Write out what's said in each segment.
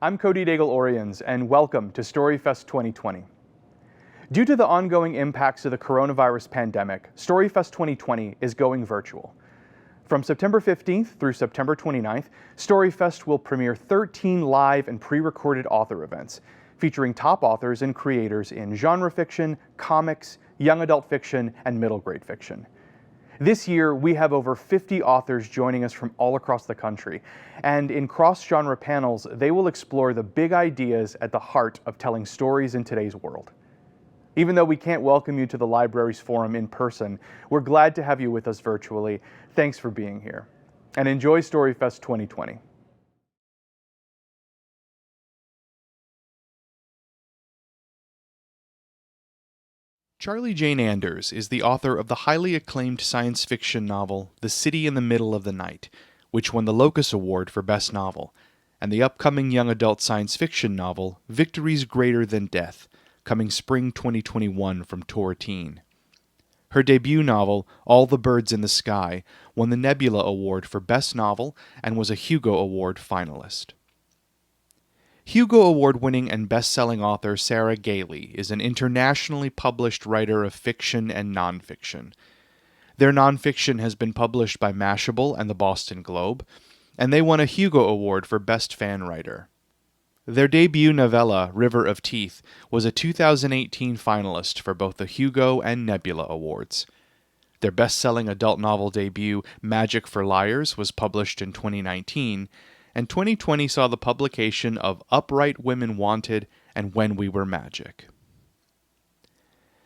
I'm Cody Daigle-Oriens, and welcome to StoryFest 2020. Due to the ongoing impacts of the coronavirus pandemic, StoryFest 2020 is going virtual. From September 15th through September 29th, StoryFest will premiere 13 live and pre-recorded author events, featuring top authors and creators in genre fiction, comics, young adult fiction, and middle grade fiction. This year, we have over 50 authors joining us from all across the country, and in cross-genre panels, they will explore the big ideas at the heart of telling stories in today's world. Even though we can't welcome you to the library's forum in person, we're glad to have you with us virtually. Thanks for being here, and enjoy StoryFest 2020. Charlie Jane Anders is the author of the highly acclaimed science fiction novel The City in the Middle of the Night, which won the Locus Award for Best Novel, and the upcoming young adult science fiction novel Victories Greater Than Death, coming spring 2021 from Tor Teen. Her debut novel, All the Birds in the Sky, won the Nebula Award for Best Novel and was a Hugo Award finalist. Hugo Award-winning and best-selling author Sarah Gailey is an internationally published writer of fiction and nonfiction. Their nonfiction has been published by Mashable and the Boston Globe, and they won a Hugo Award for Best Fan Writer. Their debut novella, River of Teeth, was a 2018 finalist for both the Hugo and Nebula Awards. Their best-selling adult novel debut, Magic for Liars, was published in 2019, and 2020 saw the publication of Upright Women Wanted and When We Were Magic.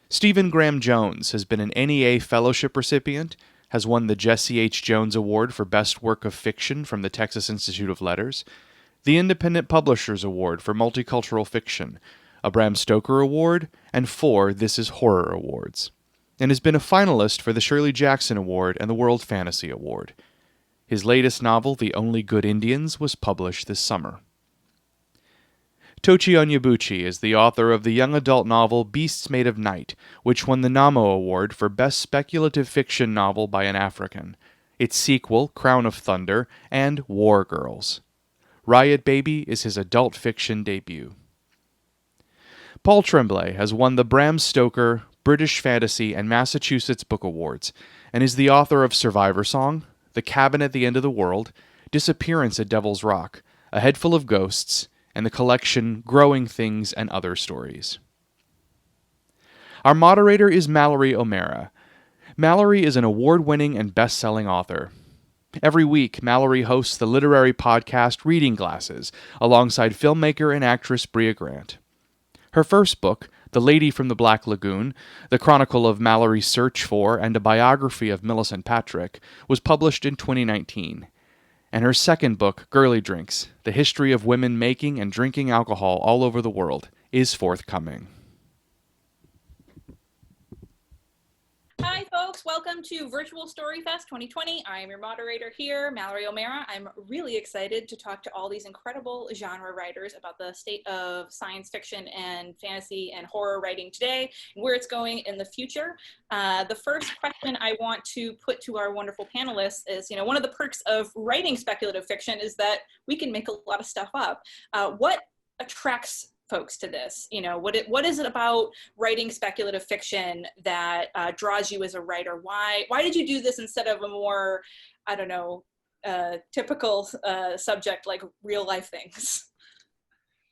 Stephen Graham Jones has been an NEA Fellowship recipient, has won the Jesse H. Jones Award for Best Work of Fiction from the Texas Institute of Letters, the Independent Publishers Award for Multicultural Fiction, a Bram Stoker Award, and 4 This Is Horror Awards, and has been a finalist for the Shirley Jackson Award and the World Fantasy Award. His latest novel, The Only Good Indians, was published this summer. Tochi Onyebuchi is the author of the young adult novel Beasts Made of Night, which won the Namo Award for Best Speculative Fiction Novel by an African, its sequel, Crown of Thunder, and War Girls. Riot Baby is his adult fiction debut. Paul Tremblay has won the Bram Stoker, British Fantasy, and Massachusetts Book Awards, and is the author of Survivor Song, The Cabin at the End of the World, Disappearance at Devil's Rock, A Head Full of Ghosts, and the collection Growing Things and Other Stories. Our moderator is Mallory O'Meara. Mallory is an award-winning and best-selling author. Every week, Mallory hosts the literary podcast Reading Glasses, alongside filmmaker and actress Brea Grant. Her first book, The Lady from the Black Lagoon, the chronicle of Mallory's search for and a biography of Millicent Patrick, was published in 2019. And her second book, Girly Drinks, the history of women making and drinking alcohol all over the world, is forthcoming. Hi folks, welcome to Virtual StoryFest 2020. I am your moderator here, Mallory O'Meara. I'm really excited to talk to all these incredible genre writers about the state of science fiction and fantasy and horror writing today, and where it's going in the future. The first question I want to put to our wonderful panelists is, one of the perks of writing speculative fiction is that we can make a lot of stuff up. What attracts folks to this? What is it about writing speculative fiction that draws you as a writer? Why did you do this instead of a more, typical subject like real life things?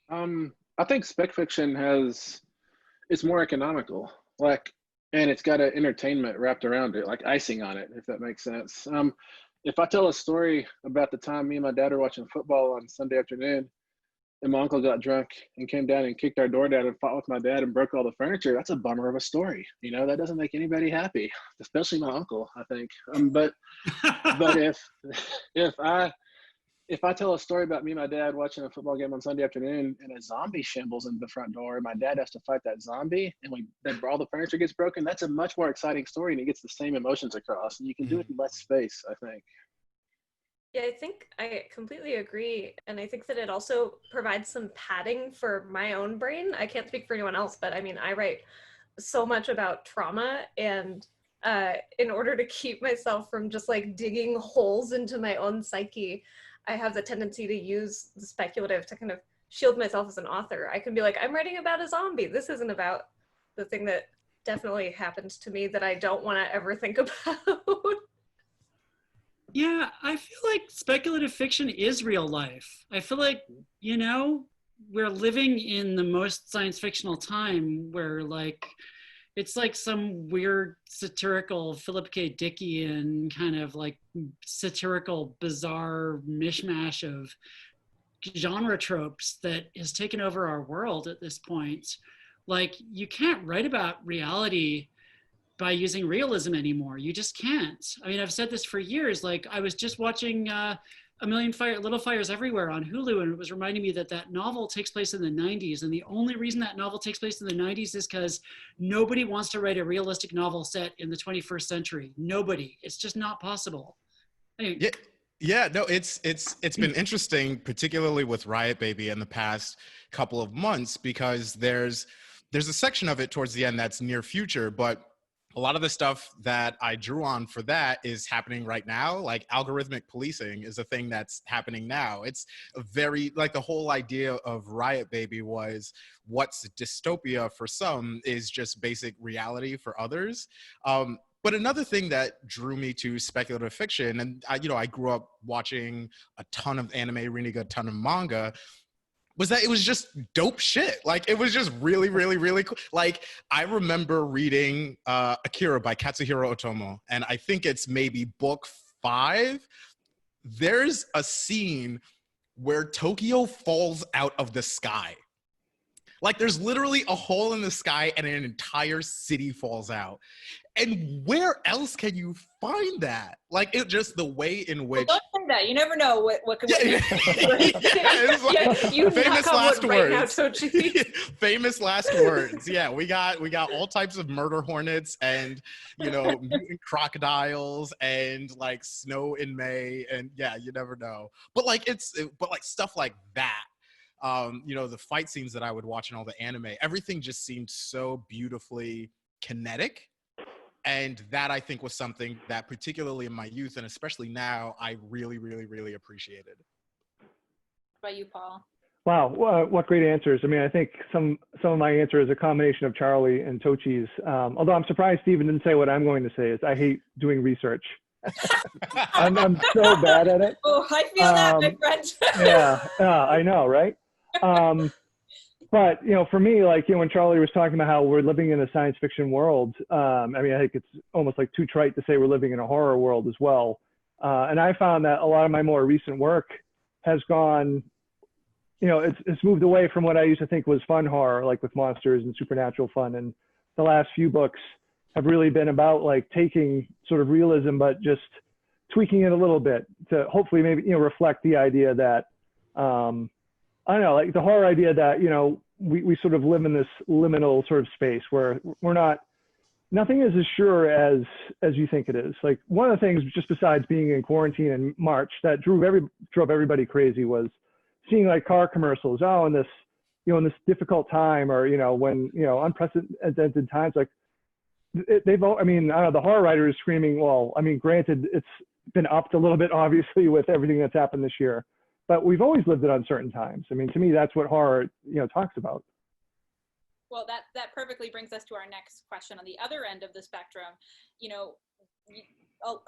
I think spec fiction it's more economical, and it's got an entertainment wrapped around it, like icing on it, if that makes sense. If I tell a story about the time me and my dad were watching football on Sunday afternoon, and my uncle got drunk and came down and kicked our door down and fought with my dad and broke all the furniture, that's a bummer of a story. That doesn't make anybody happy, especially my uncle, I think. But if I tell a story about me and my dad watching a football game on Sunday afternoon and a zombie shambles in the front door and my dad has to fight that zombie and all the furniture gets broken, that's a much more exciting story and it gets the same emotions across. And you can do it in less space, I think. Yeah, I think I completely agree. And I think that it also provides some padding for my own brain. I can't speak for anyone else, but I write so much about trauma, and in order to keep myself from just digging holes into my own psyche, I have the tendency to use the speculative to kind of shield myself as an author. I can be like, I'm writing about a zombie. This isn't about the thing that definitely happened to me that I don't want to ever think about. Yeah, I feel like speculative fiction is real life. I feel like, you know, we're living in the most science fictional time where like it's like some weird satirical Philip K. Dickian kind of like satirical bizarre mishmash of genre tropes that has taken over our world at this point. Like you can't write about reality by using realism anymore. You just can't. I mean, I've said this for years. Like I was just watching A Million Little Fires Everywhere on Hulu, and it was reminding me that that novel takes place in the 90s. And the only reason that novel takes place in the 90s is because nobody wants to write a realistic novel set in the 21st century. Nobody. It's just not possible. Anyway. Yeah, no, it's been interesting, particularly with Riot Baby in the past couple of months, because there's a section of it towards the end that's near future, but a lot of the stuff that I drew on for that is happening right now. Like algorithmic policing is a thing that's happening now. It's a very, like the whole idea of Riot Baby was what's dystopia for some is just basic reality for others. But another thing that drew me to speculative fiction, and I grew up watching a ton of anime, reading a ton of manga, was that it was just dope shit. Like, it was just really, really, really cool. Like, I remember reading Akira by Katsuhiro Otomo, and I think it's maybe book 5. There's a scene where Tokyo falls out of the sky. Like, there's literally a hole in the sky and an entire city falls out. And where else can you find that? Like, it just the way in which... Well, don't say that. You never know what could... Yeah, yeah, you famous last words. Right now, Tochi. Famous last words. Yeah, we got all types of murder hornets and, mutant crocodiles and, like, snow in May. And, yeah, you never know. But, like, stuff like that. The fight scenes that I would watch in all the anime, everything just seemed so beautifully kinetic. And that, I think, was something that particularly in my youth and especially now, I really, really, really appreciated. What about you, Paul? Wow, what great answers. I mean, I think some of my answer is a combination of Charlie and Tochi's. Although I'm surprised Stephen didn't say what I'm going to say is I hate doing research. I'm so bad at it. Oh, I feel that, my friend. Yeah, I know, right? But, for me, like, when Charlie was talking about how we're living in a science fiction world, I mean, I think it's almost like too trite to say we're living in a horror world as well. And I found that a lot of my more recent work has gone, it's moved away from what I used to think was fun horror, like with monsters and supernatural fun. And the last few books have really been about like taking sort of realism, but just tweaking it a little bit to hopefully maybe, reflect the idea that, I don't know, like the horror idea that, we sort of live in this liminal sort of space where nothing is as sure as you think it is. Like one of the things, just besides being in quarantine in March, that drove everybody crazy was seeing like car commercials. Oh, in this, in this difficult time, or, when, unprecedented times, like I don't know, the horror writer is screaming, well, I mean, granted, it's been upped a little bit, obviously, with everything that's happened this year. But we've always lived in uncertain times. I mean, to me, that's what horror, talks about. Well, that perfectly brings us to our next question on the other end of the spectrum.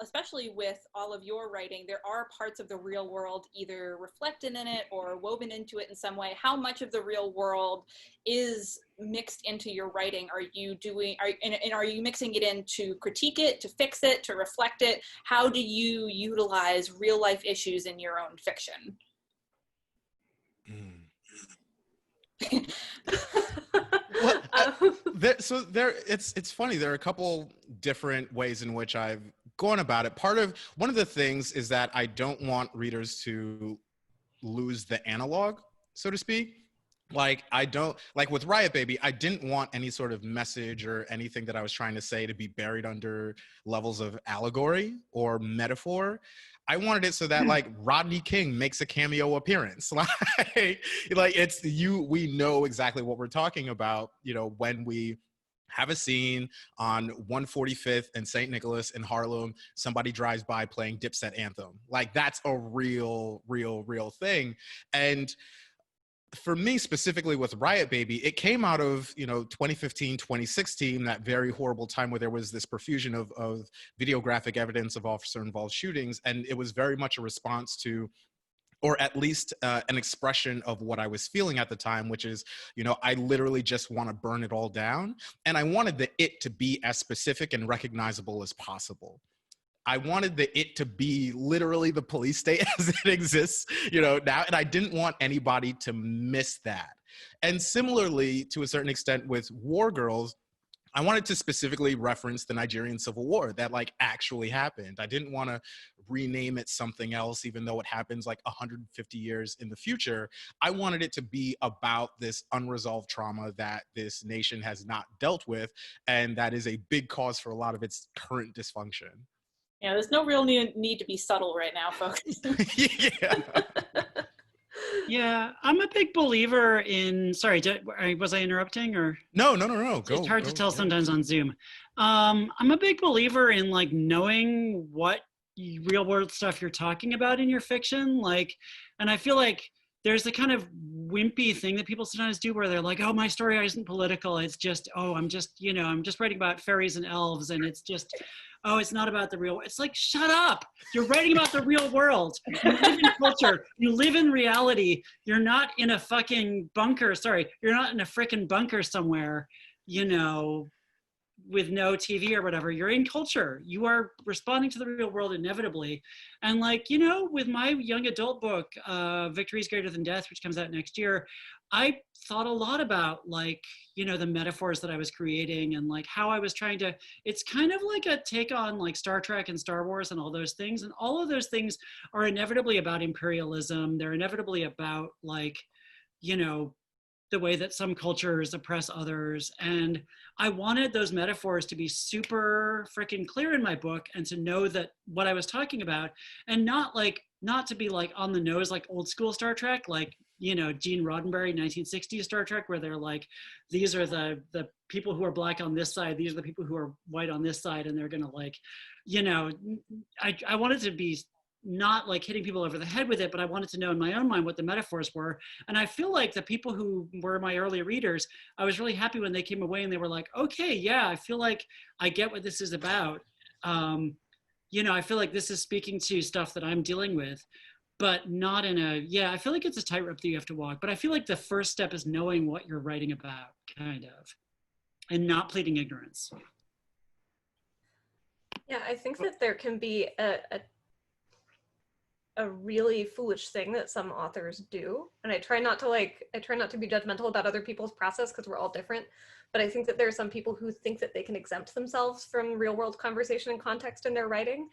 Especially with all of your writing, there are parts of the real world either reflected in it or woven into it in some way. How much of the real world is mixed into your writing? Are you mixing it in to critique it, to fix it, to reflect it? How do you utilize real life issues in your own fiction? Well, it's funny. There are a couple different ways in which I've gone about it. One of the things is that I don't want readers to lose the analog, so to speak. Like with Riot Baby, I didn't want any sort of message or anything that I was trying to say to be buried under levels of allegory or metaphor. I wanted it so that like Rodney King makes a cameo appearance. We know exactly what we're talking about, when we have a scene on 145th and St. Nicholas in Harlem, somebody drives by playing Dipset Anthem. Like that's a real thing. And for me specifically with Riot Baby, it came out of, 2015, 2016, that very horrible time where there was this profusion of videographic evidence of officer-involved shootings. And it was very much a response to, or at least an expression of what I was feeling at the time, which is, I literally just want to burn it all down. And I wanted the it to be as specific and recognizable as possible. I wanted the it to be literally the police state as it exists, now, and I didn't want anybody to miss that. And similarly, to a certain extent with War Girls, I wanted to specifically reference the Nigerian Civil War that actually happened. I didn't want to rename it something else, even though it happens 150 years in the future. I wanted it to be about this unresolved trauma that this nation has not dealt with, and that is a big cause for a lot of its current dysfunction. Yeah, there's no real need to be subtle right now, folks. Yeah. Yeah, I'm a big believer in, sorry, was I interrupting or? No. Go, it's hard to tell go. sometimes on Zoom. I'm a big believer in knowing what real world stuff you're talking about in your fiction. And I feel like there's the kind of wimpy thing that people sometimes do where they're like, oh, my story isn't political. It's just, oh, I'm just writing about fairies and elves, and it's just, oh, it's not about the real. It's like, shut up. You're writing about the real world. You live in culture. You live in reality. You're not in a fucking bunker. Sorry, you're not in a frickin' bunker somewhere, with no TV or whatever. You're in culture. You are responding to the real world inevitably. And with my young adult book, Victory is Greater Than Death, which comes out next year, I thought a lot about the metaphors that I was creating and how I was trying to, it's kind of like a take on Star Trek and Star Wars and all those things. And all of those things are inevitably about imperialism. They're inevitably about the way that some cultures oppress others. And I wanted those metaphors to be super freaking clear in my book and to know that what I was talking about, and not to be on the nose old school Star Trek, Gene Roddenberry 1960s Star Trek, where they're these are the people who are black on this side, these are the people who are white on this side, and they're gonna I wanted to be not hitting people over the head with it, but I wanted to know in my own mind what the metaphors were. And I feel like the people who were my early readers, I was really happy when they came away and they were like, okay, yeah, I feel like I get what this is about. I feel like this is speaking to stuff that I'm dealing with, but not in I feel like it's a tightrope that you have to walk. But I feel like the first step is knowing what you're writing about, kind of, and not pleading ignorance. Yeah, I think that there can be a really foolish thing that some authors do, and I try not to be judgmental about other people's process because we're all different, but I think that there are some people who think that they can exempt themselves from real world conversation and context in their writing.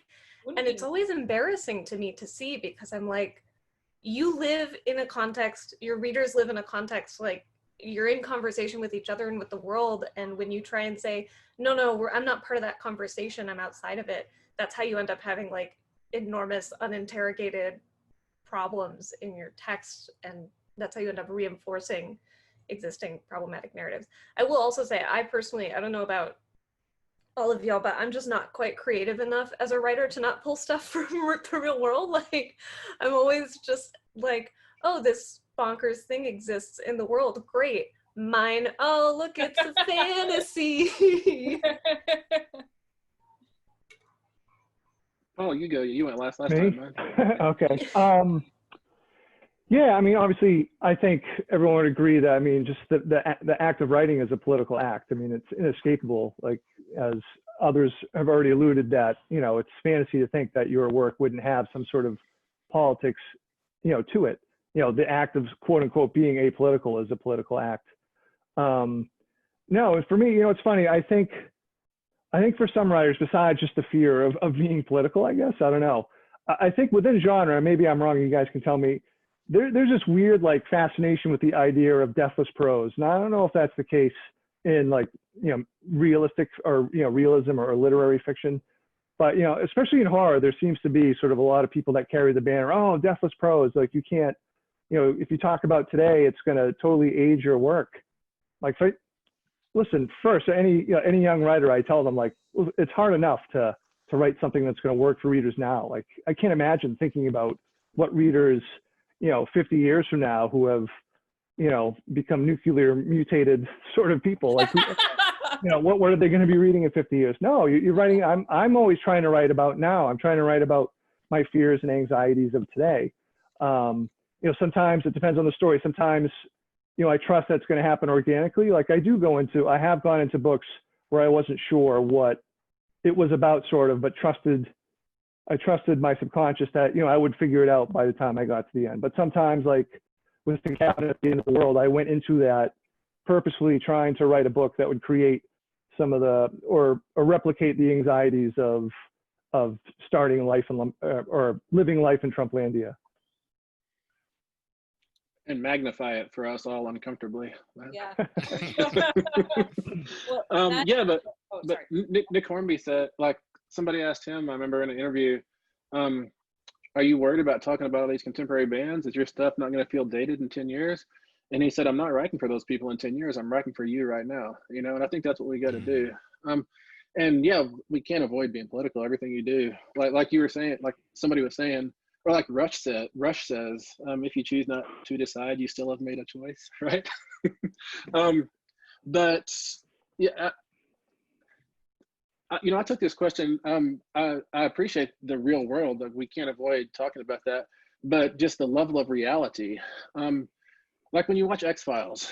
And it's always embarrassing to me to see, because I'm like, you live in a context, your readers live in a context, you're in conversation with each other and with the world, and when you try and say, no, I'm not part of that conversation, I'm outside of it, that's how you end up having enormous uninterrogated problems in your text, and that's how you end up reinforcing existing problematic narratives. I will also say, I don't know about all of y'all, but I'm just not quite creative enough as a writer to not pull stuff from the real world. I'm always just oh, this bonkers thing exists in the world, great. Mine, oh look, it's a fantasy. Oh, you go. You went last Me? time, man. Okay. Yeah, obviously, I think everyone would agree that, just the act of writing is a political act. It's inescapable, as others have already alluded, that, it's fantasy to think that your work wouldn't have some sort of politics, to it. The act of quote unquote being apolitical is a political act. No, for me, it's funny. I think for some writers, besides just the fear of being political, I guess, I don't know. I think within genre, maybe I'm wrong, you guys can tell me, there's this weird fascination with the idea of deathless prose. Now, I don't know if that's the case in realistic or, realism or literary fiction, but, especially in horror, there seems to be sort of a lot of people that carry the banner, oh, deathless prose, you can't, if you talk about today, it's going to totally age your work. Listen, first, any young writer, I tell them it's hard enough to write something that's going to work for readers now. I can't imagine thinking about what readers, 50 years from now who have, become nuclear mutated sort of people. Like, what are they going to be reading in 50 years? No, you're writing. I'm always trying to write about now. I'm trying to write about my fears and anxieties of today. Sometimes it depends on the story. Sometimes, I trust that's going to happen organically. Like I have gone into books where I wasn't sure what it was about, sort of, but I trusted my subconscious that, I would figure it out by the time I got to the end. But sometimes, like with The Cabin at the End of the World, I went into that purposefully trying to write a book that would create some of or replicate the anxieties of starting life or living life in Trumplandia. And magnify it for us all uncomfortably. Yeah. But Nick Hornby said, like, somebody asked him, I remember in an interview, are you worried about talking about all these contemporary bands? Is your stuff not going to feel dated in 10 years? And he said, I'm not writing for those people in 10 years. I'm writing for you right now. And I think that's what we got to do. And yeah, we can't avoid being political. Everything you do, like you were saying, like somebody was saying, or like Rush says, if you choose not to decide, you still have made a choice, right? But yeah, I took this question. I appreciate the real world, that we can't avoid talking about that, but just the level of reality. Like when you watch X-Files,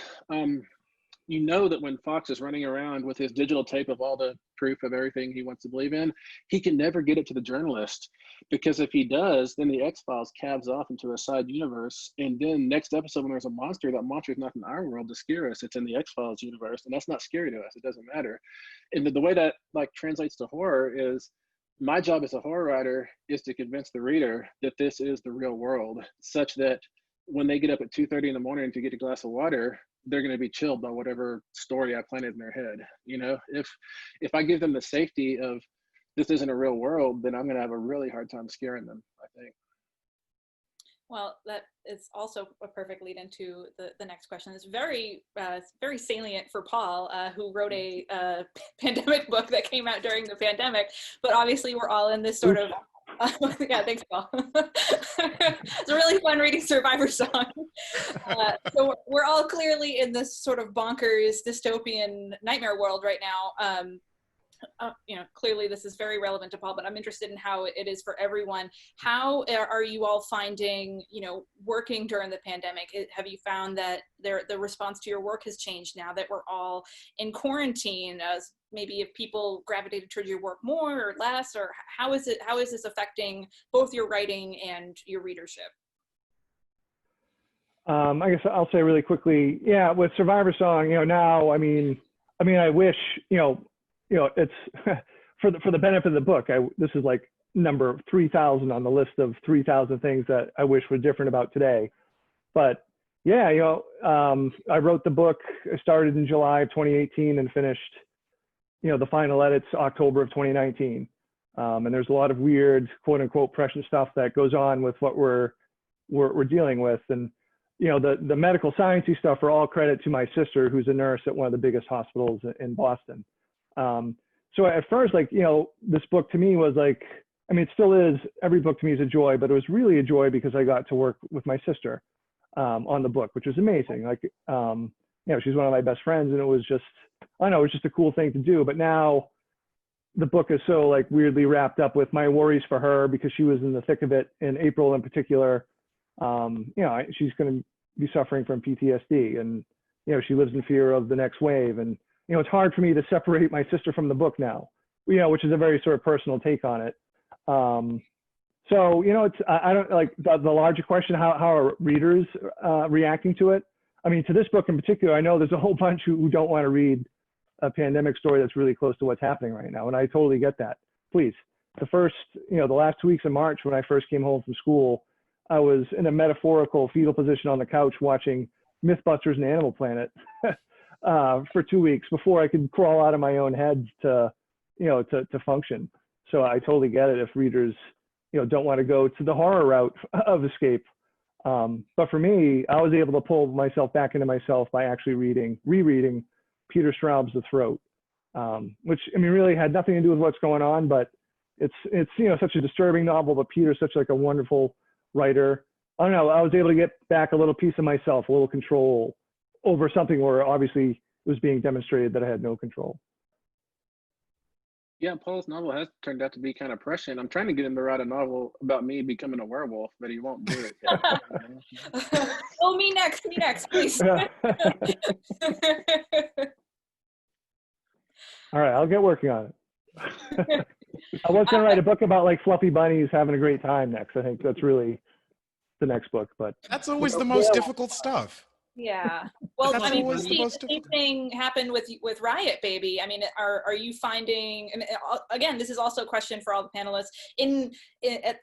you know that when Fox is running around with his digital tape of all the proof of everything he wants to believe in, he can never get it to the journalist, because if he does, then the X-Files calves off into a side universe. And then next episode, when there's a monster, that monster is not in our world to scare us. It's in the X-Files universe, and that's not scary to us. It doesn't matter. And the way that like translates to horror is, my job as a horror writer is to convince the reader that this is the real world, such that when they get up at 2:30 in the morning to get a glass of water, they're going to be chilled by whatever story I planted in their head. If I give them the safety of this isn't a real world, then I'm going to have a really hard time scaring them, I think. Well, that is also a perfect lead into the next question. It's very salient for Paul, who wrote a pandemic book that came out during the pandemic, but obviously we're all in this sort of yeah, thanks, Paul. It's really fun reading Survivor Song. So we're all clearly in this sort of bonkers dystopian nightmare world right now. Clearly this is very relevant to Paul, but I'm interested in how it is for everyone. How are you all finding, working during the pandemic? Have you found that the response to your work has changed now that we're all in quarantine? Maybe if people gravitated towards your work more or less, or how is this affecting both your writing and your readership? I guess I'll say really quickly, yeah, with Survivor Song, now, I mean, I wish, it's for the benefit of the book. This is like number 3,000 on the list of 3,000 things that I wish were different about today. But yeah, I wrote the book. I started in July of 2018 and finished, the final edits October of 2019. And there's a lot of weird, quote unquote, prescient stuff that goes on with what we're dealing with. And the medical sciencey stuff are all credit to my sister, who's a nurse at one of the biggest hospitals in Boston. So at first, this book to me was like, it still is, every book to me is a joy, but it was really a joy because I got to work with my sister on the book, which was amazing. She's one of my best friends, and it was just, it was just a cool thing to do. But now the book is so weirdly wrapped up with my worries for her, because she was in the thick of it in April in particular. She's going to be suffering from PTSD, and, she lives in fear of the next wave. And, it's hard for me to separate my sister from the book now, which is a very sort of personal take on it. So, it's, I don't the larger question, how are readers reacting to it? To this book in particular, I know there's a whole bunch who don't want to read a pandemic story that's really close to what's happening right now. And I totally get that. Please. The last 2 weeks of March, when I first came home from school, I was in a metaphorical fetal position on the couch watching Mythbusters and Animal Planet for 2 weeks before I could crawl out of my own head to function. So I totally get it if readers, don't want to go to the horror route of escape. But for me, I was able to pull myself back into myself by actually rereading Peter Straub's The Throat, which really had nothing to do with what's going on, but it's such a disturbing novel, but Peter's such a wonderful writer. I don't know, I was able to get back a little piece of myself, a little control over something where obviously it was being demonstrated that I had no control. Yeah, Paul's novel has turned out to be kind of prescient. I'm trying to get him to write a novel about me becoming a werewolf, but he won't do it yet. Oh, me next, please. Yeah. All right, I'll get working on it. I was going to write a book about like fluffy bunnies having a great time next. I think that's really the next book, but That's always the most difficult stuff. Yeah. Well, That's I mean, always the most the same difficult. thing happened with Riot Baby. I mean, are you finding? And again, this is also a question for all the panelists. At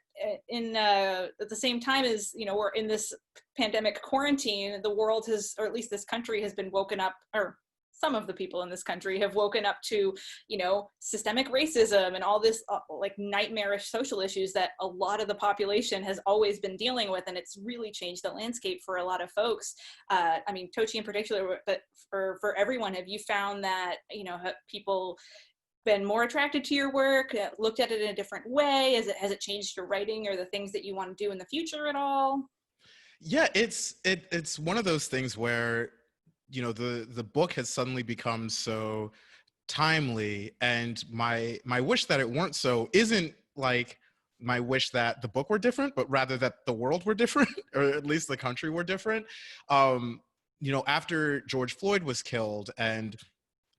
the same time as we're in this pandemic quarantine, the world has, or at least this country has been woken up, or some of the people in this country have woken up to, systemic racism and all this like nightmarish social issues that a lot of the population has always been dealing with. And it's really changed the landscape for a lot of folks. I mean, Tochi in particular, but for everyone, have you found that, have people been more attracted to your work, looked at it in a different way? Has it changed your writing or the things that you want to do in the future at all? Yeah, it's one of those things where the book has suddenly become so timely, and my wish that it weren't so isn't like my wish that the book were different, but rather that the world were different, or at least the country were different. After George Floyd was killed and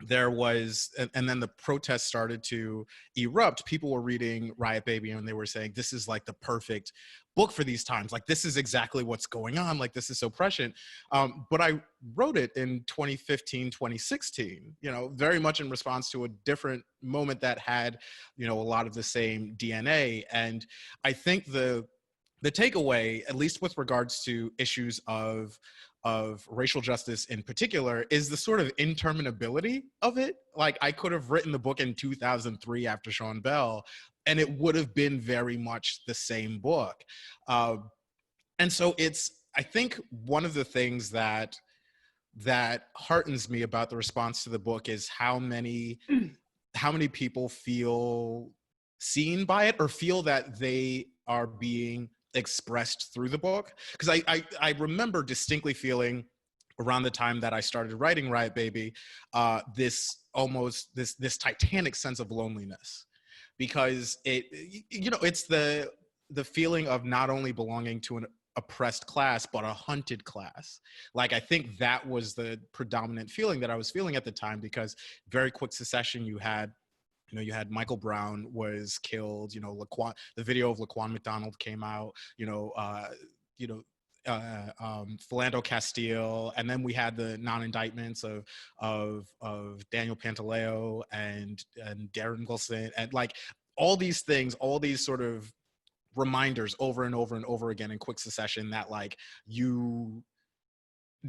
there was, and then the protests started to erupt, people were reading Riot Baby and they were saying, this is like the perfect book for these times. Like, this is exactly what's going on. Like, this is so prescient. But I wrote it in 2015, 2016, very much in response to a different moment that had, a lot of the same DNA. And I think the takeaway, at least with regards to issues of racial justice in particular, is the sort of interminability of it. Like, I could have written the book in 2003 after Sean Bell, and it would have been very much the same book. And so I think one of the things that heartens me about the response to the book is how many people feel seen by it, or feel that they are being expressed through the book. Because I remember distinctly feeling around the time that I started writing Riot Baby, this titanic sense of loneliness, because it's the feeling of not only belonging to an oppressed class, but a hunted class. Like, I think that was the predominant feeling that I was feeling at the time, because very quick succession, you had Michael Brown was killed, the video of Laquan McDonald came out, Philando Castile, and then we had the non-indictments of Daniel Pantaleo and Darren Wilson, and like all these things, all these sort of reminders over and over and over again in quick succession that like you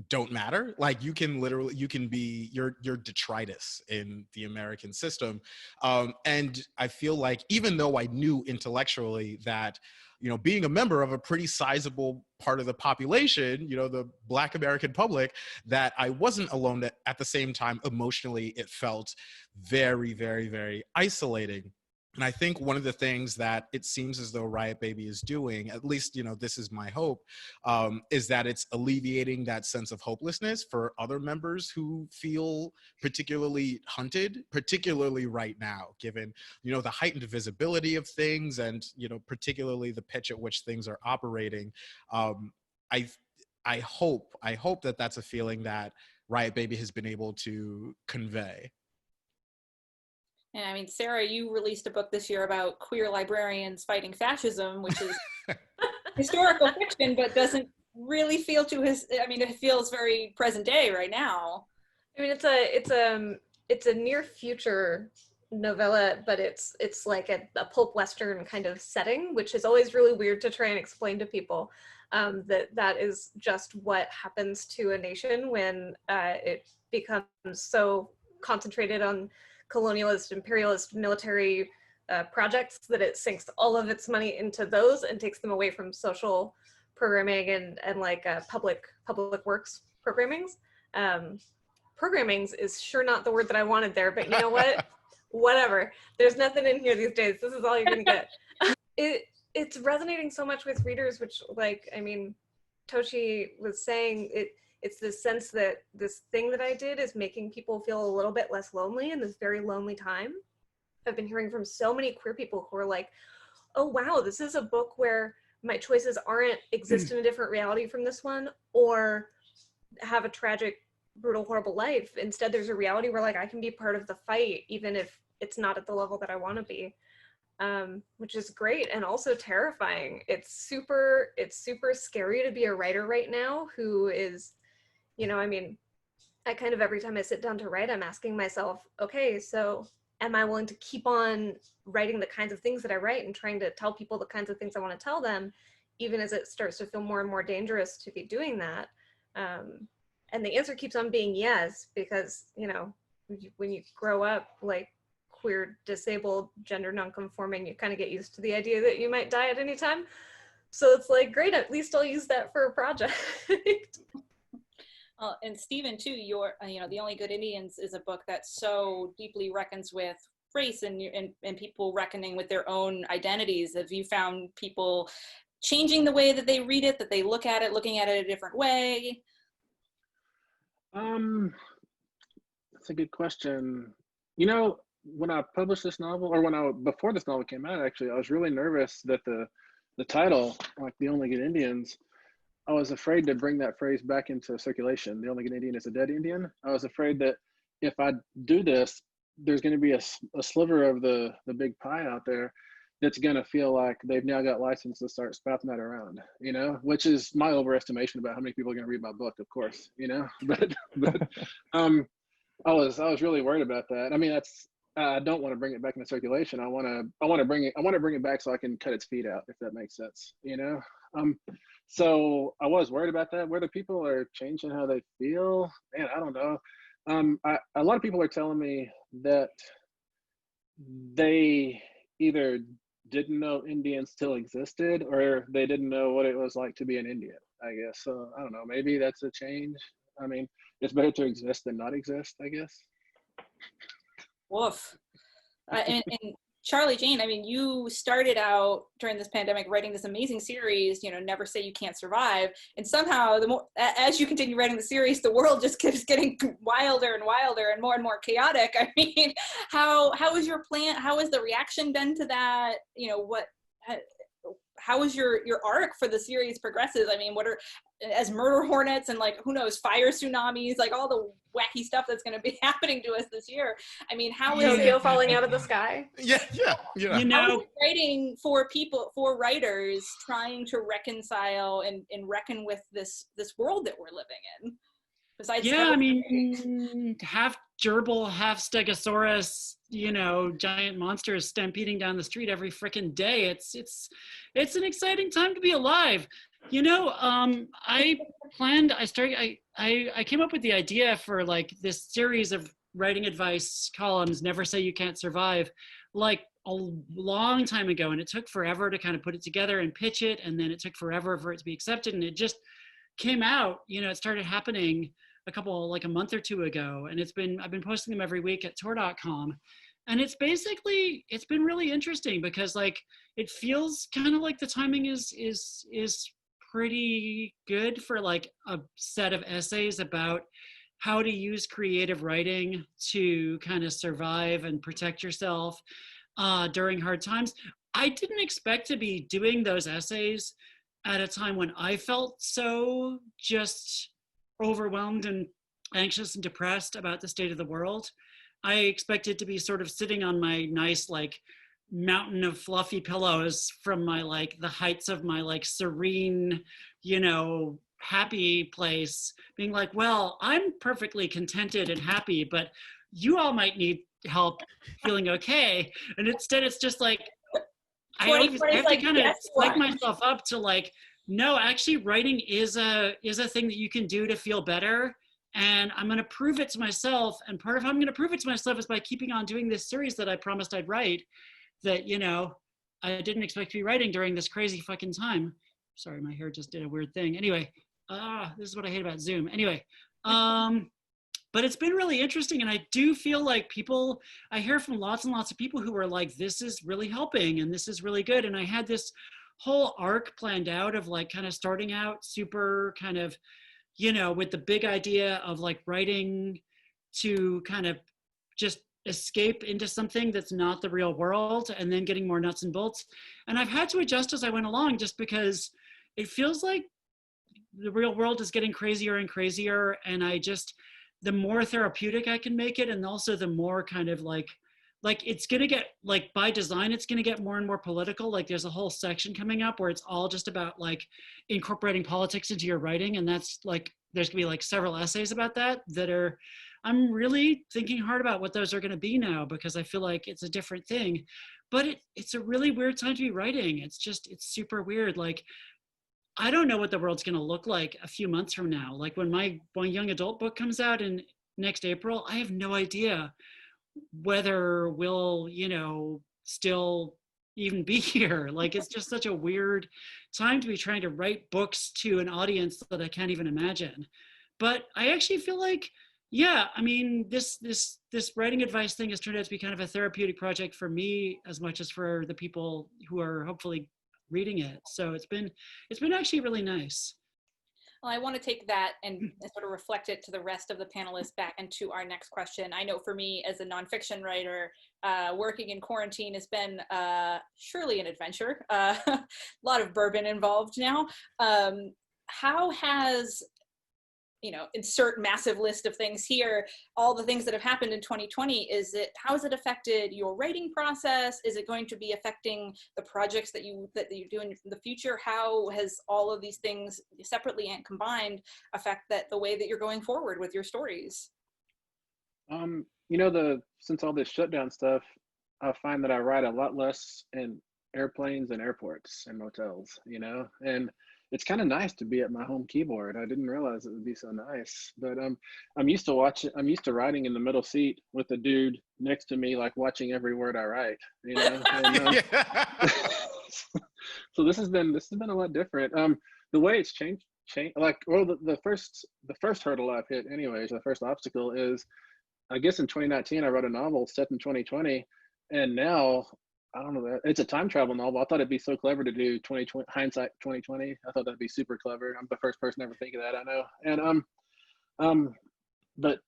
don't matter. Like, you can be your detritus in the American system. And I feel like, even though I knew intellectually that, being a member of a pretty sizable part of the population, the Black American public, that I wasn't alone, that at the same time, emotionally, it felt very, very, very isolating. And I think one of the things that it seems as though Riot Baby is doing, at least, this is my hope, is that it's alleviating that sense of hopelessness for other members who feel particularly hunted, particularly right now, given, the heightened visibility of things and, particularly the pitch at which things are operating. I hope that that's a feeling that Riot Baby has been able to convey. And I mean, Sarah, you released a book this year about queer librarians fighting fascism, which is historical fiction, but doesn't really feel it feels very present day right now. I mean, it's a near future novella, but it's like a pulp western kind of setting, which is always really weird to try and explain to people. That is just what happens to a nation when it becomes so concentrated on colonialist, imperialist, military projects that it sinks all of its money into those and takes them away from social programming and like public works programmings. Programmings is sure not the word that I wanted there, but you know what? Whatever. There's nothing in here these days. This is all you're gonna get. It's resonating so much with readers, which, like, I mean, Tochi was saying, it's this sense that this thing that I did is making people feel a little bit less lonely in this very lonely time. I've been hearing from so many queer people who are like, oh wow, this is a book where my choices aren't exist in a different reality from this one or have a tragic, brutal, horrible life. Instead, there's a reality where like I can be part of the fight, even if it's not at the level that I want to be, which is great and also terrifying. It's super scary to be a writer right now who is, you know, I mean, I kind of every time I sit down to write, I'm asking myself, okay, so am I willing to keep on writing the kinds of things that I write and trying to tell people the kinds of things I want to tell them, even as it starts to feel more and more dangerous to be doing that? And the answer keeps on being yes, because, you know, when you grow up like queer, disabled, gender nonconforming, you kind of get used to the idea that you might die at any time. So it's like, great, at least I'll use that for a project. And Stephen, too, your, you know, The Only Good Indians is a book that so deeply reckons with race and people reckoning with their own identities. Have you found people changing the way that they read it, that they look at it, looking at it a different way? That's a good question. You know, when I published this novel, or before this novel came out, actually, I was really nervous that the title, like The Only Good Indians, I was afraid to bring that phrase back into circulation. The only good Indian is a dead Indian. I was afraid that if I do this, there's going to be a sliver of the big pie out there that's going to feel like they've now got license to start spouting that around, you know, which is my overestimation about how many people are going to read my book, of course, you know, but I was really worried about that. I mean, I don't want to bring it back into circulation. I want to bring it back so I can cut its feet out, if that makes sense, you know? So I was worried about that. Whether people are changing how they feel, man, I don't know. A lot of people are telling me that they either didn't know Indians still existed or they didn't know what it was like to be an Indian, I guess. So I don't know, maybe that's a change. I mean, it's better to exist than not exist, I guess. Woof. And Charlie Jane, I mean, you started out during this pandemic writing this amazing series, you know, Never Say You Can't Survive. And somehow, the more, as you continue writing the series, the world just keeps getting wilder and wilder and more chaotic. I mean, how is your plan? How has the reaction been to that? You know, how is your arc for the series progresses? I mean, what are, as murder hornets and like, who knows, fire tsunamis, like all the wacky stuff that's going to be happening to us this year. I mean, how is Tokyo falling out of the sky? Yeah. You know, how is it writing for writers trying to reconcile and reckon with this world that we're living in? Besides, yeah, I mean, half gerbil, half stegosaurus, you know, giant monsters stampeding down the street every freaking day. It's an exciting time to be alive. You know, I came up with the idea for like this series of writing advice columns, Never Say You Can't Survive, like a long time ago. And it took forever to kind of put it together and pitch it. And then it took forever for it to be accepted. And it just came out, you know, it started happening a month or two ago. And I've been posting them every week at tor.com. And it's been really interesting because like, it feels kind of like the timing is pretty good for like a set of essays about how to use creative writing to kind of survive and protect yourself during hard times. I didn't expect to be doing those essays at a time when I felt so just overwhelmed and anxious and depressed about the state of the world. I expected to be sort of sitting on my nice like mountain of fluffy pillows from my like the heights of my like serene, you know, happy place, being like, well, I'm perfectly contented and happy, but you all might need help feeling okay. And instead it's just like I have to kind of psych myself up to like, no, actually writing is a thing that you can do to feel better. And I'm going to prove it to myself. And part of how I'm going to prove it to myself is by keeping on doing this series that I promised I'd write, that, you know, I didn't expect to be writing during this crazy fucking time. Sorry, my hair just did a weird thing. Anyway, this is what I hate about Zoom. Anyway, but it's been really interesting. And I do feel like I hear from lots and lots of people who are like, this is really helping and this is really good. And I had this whole arc planned out of like kind of starting out super kind of you know, with the big idea of like writing to kind of just escape into something that's not the real world, and then getting more nuts and bolts. And I've had to adjust as I went along, just because it feels like the real world is getting crazier and crazier. And the more therapeutic I can make it, and also the more kind of like it's gonna get, like, by design, it's gonna get more and more political. Like there's a whole section coming up where it's all just about like incorporating politics into your writing. And that's like, there's gonna be like several essays about that I'm really thinking hard about what those are gonna be now, because I feel like it's a different thing. But it's a really weird time to be writing. It's super weird. Like, I don't know what the world's gonna look like a few months from now. Like when my young adult book comes out in next April, I have no idea whether we'll, you know, still even be here. Like, it's just such a weird time to be trying to write books to an audience that I can't even imagine. But I actually feel like, yeah, I mean, this writing advice thing has turned out to be kind of a therapeutic project for me as much as for the people who are hopefully reading it. So it's been actually really nice. Well, I want to take that and sort of reflect it to the rest of the panelists back into our next question. I know for me as a nonfiction writer, working in quarantine has been surely an adventure. A lot of bourbon involved now. How has, you know, insert massive list of things here, all the things that have happened in 2020, how has it affected your writing process? Is it going to be affecting the projects that you do in the future? How has all of these things separately and combined affect the way that you're going forward with your stories? You know, since all this shutdown stuff, I find that I write a lot less in airplanes and airports and motels, you know, and it's kind of nice to be at my home keyboard. I didn't realize it would be so nice, but I'm used to writing in the middle seat with the dude next to me, like watching every word I write, you know. And, so this has been a lot different. The way it's changed, like, well, the first hurdle I've hit, anyways, the first obstacle is, I guess in 2019 I wrote a novel set in 2020, and now, I don't know, it's a time travel novel. I thought it'd be so clever to do 2020 hindsight 2020. I thought that'd be super clever. I'm the first person to ever think of that, I know. And but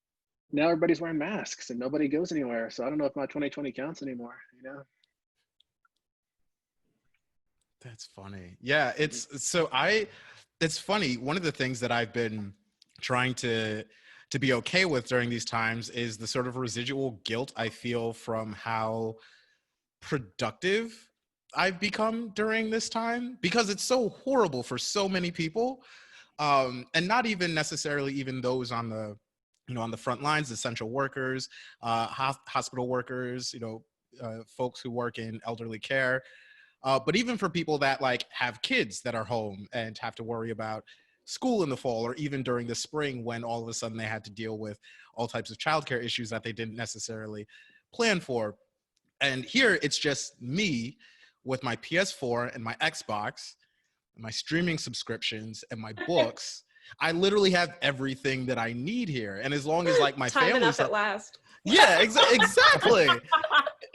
now everybody's wearing masks and nobody goes anywhere. So I don't know if my 2020 counts anymore, you know? That's funny. Yeah, it's funny. One of the things that I've been trying to be okay with during these times is the sort of residual guilt I feel from how productive I've become during this time, because it's so horrible for so many people, and not even necessarily even those on the, you know, on the front lines, essential workers, hospital workers, you know, folks who work in elderly care, but even for people that like have kids that are home and have to worry about school in the fall, or even during the spring when all of a sudden they had to deal with all types of childcare issues that they didn't necessarily plan for. And here it's just me with my PS4 and my Xbox, and my streaming subscriptions and my books. I literally have everything that I need here. And as long as like my Time family, enough at last. yeah, exactly.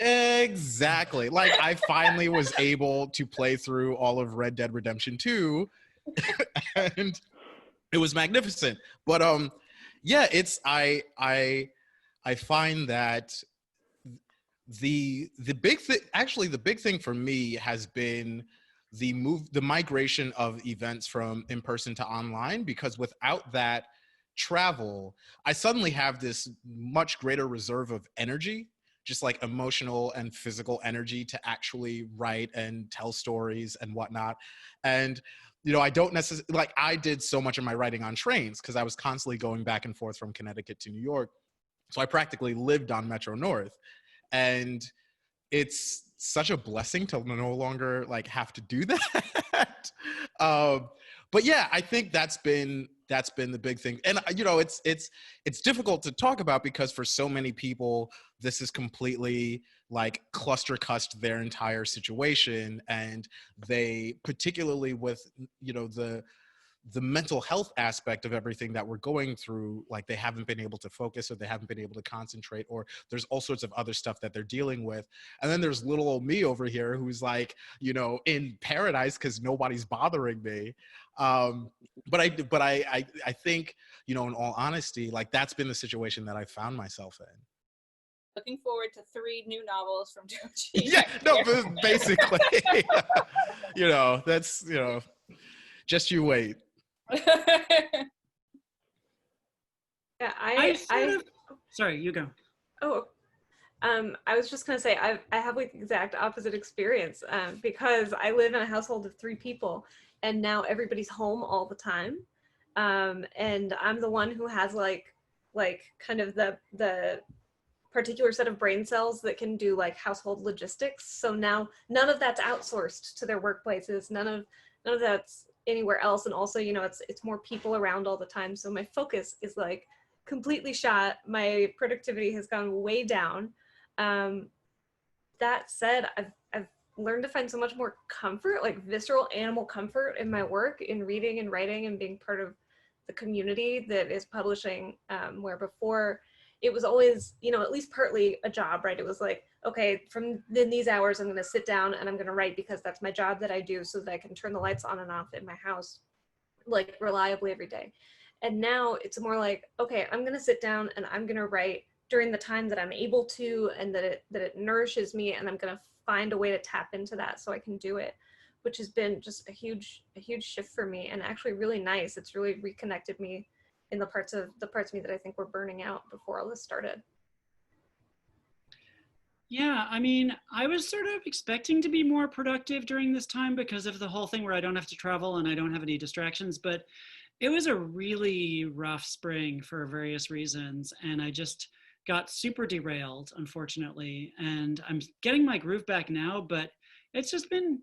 Exactly. Like I finally was able to play through all of Red Dead Redemption 2 and it was magnificent. But yeah, it's I find that the big thing, actually the big thing for me has been the migration of events from in-person to online, because without that travel, I suddenly have this much greater reserve of energy, just like emotional and physical energy, to actually write and tell stories and whatnot. And you know, I don't necessarily, like, I did so much of my writing on trains because I was constantly going back and forth from Connecticut to New York. So I practically lived on Metro North. And it's such a blessing to no longer like have to do that. But yeah, I think that's been the big thing. And you know, it's difficult to talk about because for so many people, this is completely like cluster cussed their entire situation. And they, particularly with, you know, the mental health aspect of everything that we're going through, like they haven't been able to focus, or they haven't been able to concentrate, or there's all sorts of other stuff that they're dealing with. And then there's little old me over here who's like, you know, in paradise because nobody's bothering me. But I think, you know, in all honesty, like that's been the situation that I found myself in. Looking forward to 3 new novels from Tochi. Yeah, no, basically, you know, that's, you know, just you wait. Yeah, Sorry, you go. Oh, I was just gonna say I have like the exact opposite experience because I live in a household of 3 people, and now everybody's home all the time, and I'm the one who has like kind of the particular set of brain cells that can do like household logistics. So now none of that's outsourced to their workplaces. None of that's anywhere else. And also, you know, it's more people around all the time. So my focus is like completely shot. My productivity has gone way down. That said, I've learned to find so much more comfort, like visceral animal comfort in my work, in reading and writing and being part of the community that is publishing, where before it was always, you know, at least partly a job, right? It was like, okay, from these hours, I'm going to sit down and I'm going to write because that's my job that I do so that I can turn the lights on and off in my house, like reliably every day. And now it's more like, okay, I'm going to sit down and I'm going to write during the time that I'm able to, and that it nourishes me. And I'm going to find a way to tap into that so I can do it, which has been just a huge shift for me, and actually really nice. It's really reconnected me in the parts of me that I think were burning out before all this started. Yeah, I mean, I was sort of expecting to be more productive during this time because of the whole thing where I don't have to travel and I don't have any distractions, but it was a really rough spring for various reasons, and I just got super derailed, unfortunately, and I'm getting my groove back now, but it's just been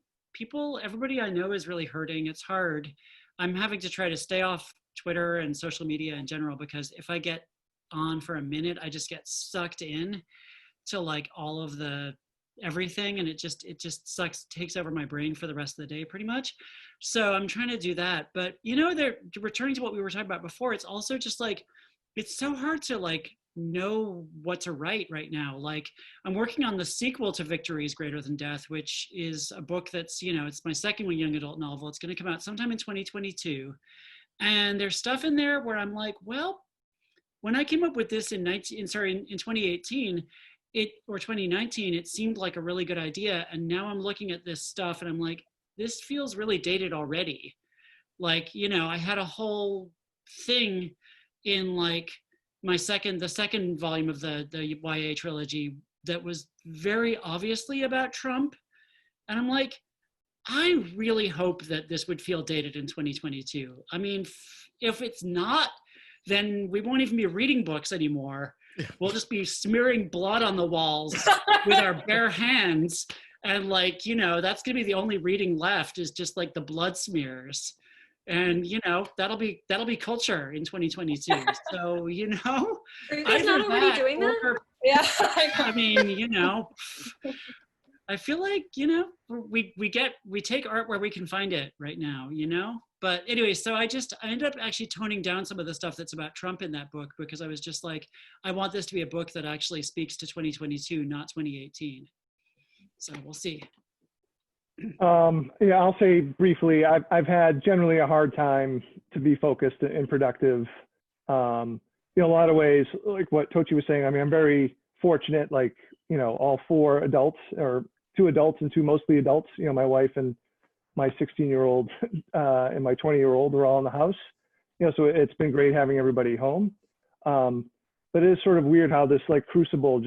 everybody I know is really hurting. It's hard. I'm having to try to stay off Twitter and social media in general, because if I get on for a minute, I just get sucked in to like all of the everything, and it just takes over my brain for the rest of the day pretty much. So I'm trying to do that. But you know, returning to what we were talking about before, it's also just like, it's so hard to like know what to write right now. Like, I'm working on the sequel to Victory is Greater Than Death, which is a book that's, you know, it's my second young adult novel. It's going to come out sometime in 2022. And there's stuff in there where I'm like, well, when I came up with this in 2018, or 2019, it seemed like a really good idea. And now I'm looking at this stuff and I'm like, this feels really dated already. Like, you know, I had a whole thing in like the second volume of the YA trilogy that was very obviously about Trump. And I'm like, I really hope that this would feel dated in 2022. I mean, if it's not, then we won't even be reading books anymore. We'll just be smearing blood on the walls with our bare hands. And like, you know, that's gonna be the only reading left, is just like the blood smears. And you know, that'll be culture in 2022. So, you know, are you guys not already doing that? Yeah. I mean, you know, I feel like, you know, we take art where we can find it right now, you know? But anyway, so I ended up actually toning down some of the stuff that's about Trump in that book, because I was just like, I want this to be a book that actually speaks to 2022, not 2018. So we'll see. Yeah, I'll say briefly, I've had generally a hard time to be focused and productive. In a lot of ways, like what Tochi was saying, I mean, I'm very fortunate, like, you know, all 4 adults, or 2 adults and 2 mostly adults, you know, my wife and my 16-year-old and my 20-year-old are all in the house, you know, so it's been great having everybody home. But it is sort of weird how this like crucible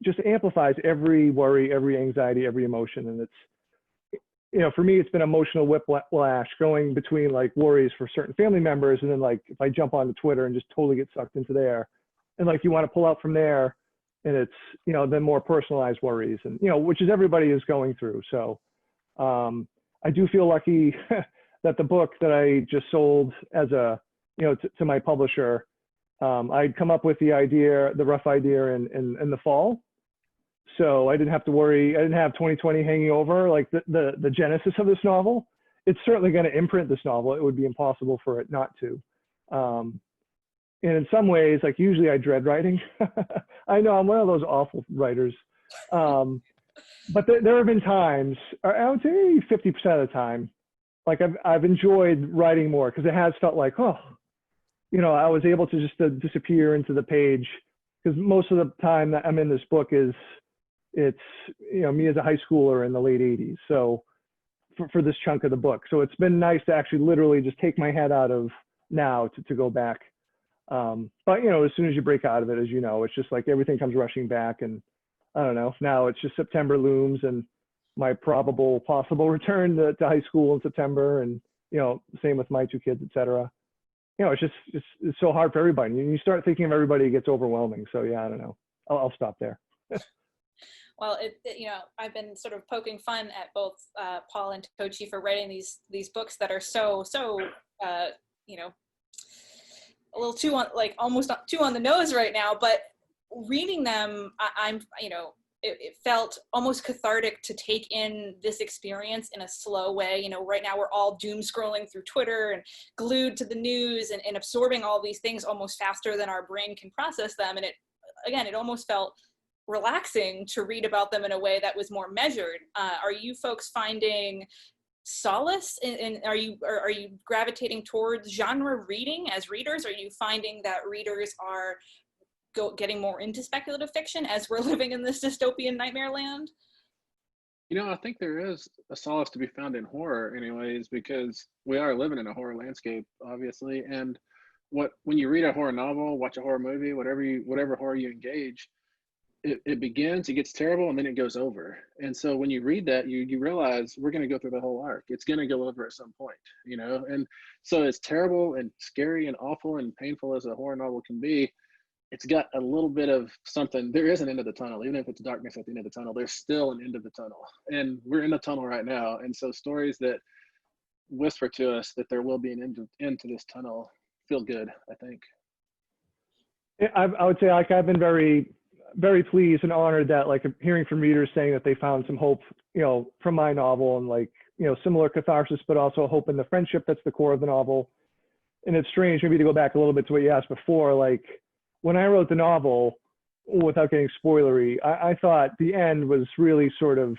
just amplifies every worry, every anxiety, every emotion. And it's, you know, for me, it's been emotional whiplash going between like worries for certain family members. And then like, if I jump onto Twitter and just totally get sucked into there, and like, you want to pull out from there, and it's, you know, then more personalized worries, and, you know, which is everybody is going through. So I do feel lucky that the book that I just sold as a, you know, to my publisher, I'd come up with the rough idea in the fall. So I didn't have to worry. I didn't have 2020 hanging over like the genesis of this novel. it's certainly going to imprint this novel. It would be impossible for it not to. And in some ways, like usually I dread writing. I know I'm one of those awful writers. But there have been times, I would say 50% of the time, like I've enjoyed writing more because it has felt like, oh, you know, I was able to just disappear into the page, because most of the time that I'm in this book it's, you know, me as a high schooler in the late 80s. So for this chunk of the book. So it's been nice to actually literally just take my head out of now to go back. But, you know, as soon as you break out of it, as you know, it's just like everything comes rushing back. And I don't know, now it's just September looms and my possible return to high school in September. And, you know, same with my two kids, et cetera. You know, it's so hard for everybody. You start thinking of everybody, it gets overwhelming. So yeah, I don't know. I'll stop there. Well, you know, I've been sort of poking fun at both Paul and Tochi for writing these books that are so you know, a little too almost too on the nose right now. But reading them, I'm you know, it felt almost cathartic to take in this experience in a slow way. You know, right now we're all doom scrolling through Twitter and glued to the news and absorbing all these things almost faster than our brain can process them. And it almost felt relaxing to read about them in a way that was more measured. Are you folks finding solace in are you gravitating towards genre reading as readers? Are you finding that readers are getting more into speculative fiction as we're living in this dystopian nightmare land? You know, I think there is a solace to be found in horror anyways, because we are living in a horror landscape, obviously. And when you read a horror novel, watch a horror movie, whatever horror you engage, it begins, it gets terrible, and then it goes over. And so when you read that, you realize we're going to go through the whole arc. It's going to go over at some point, you know? And so as terrible and scary and awful and painful as a horror novel can be, it's got a little bit of something. There is an end of the tunnel. Even if it's darkness at the end of the tunnel, there's still an end of the tunnel. And we're in the tunnel right now. And so stories that whisper to us that there will be an end to this tunnel feel good, I think. I would say, like, I've been very, very pleased and honored that, like, hearing from readers saying that they found some hope, you know, from my novel, and, like, you know, similar catharsis, but also hope in the friendship that's the core of the novel. And it's strange, maybe to go back a little bit to what you asked before, like, when I wrote the novel, without getting spoilery, I thought the end was really sort of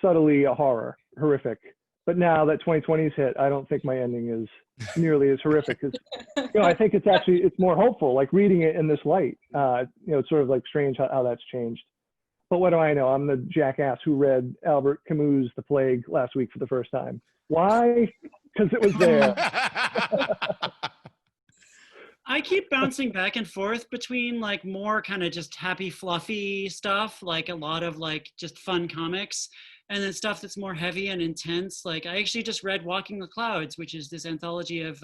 subtly a horrific. But now that 2020's hit, I don't think my ending is nearly as horrific. Because, you know, I think it's more hopeful, like reading it in this light. You know, it's sort of like strange how that's changed. But what do I know? I'm the jackass who read Albert Camus' The Plague last week for the first time. Why? Because it was there. I keep bouncing back and forth between like more kind of just happy, fluffy stuff, like a lot of like just fun comics, and then stuff that's more heavy and intense. Like I actually just read Walking the Clouds, which is this anthology of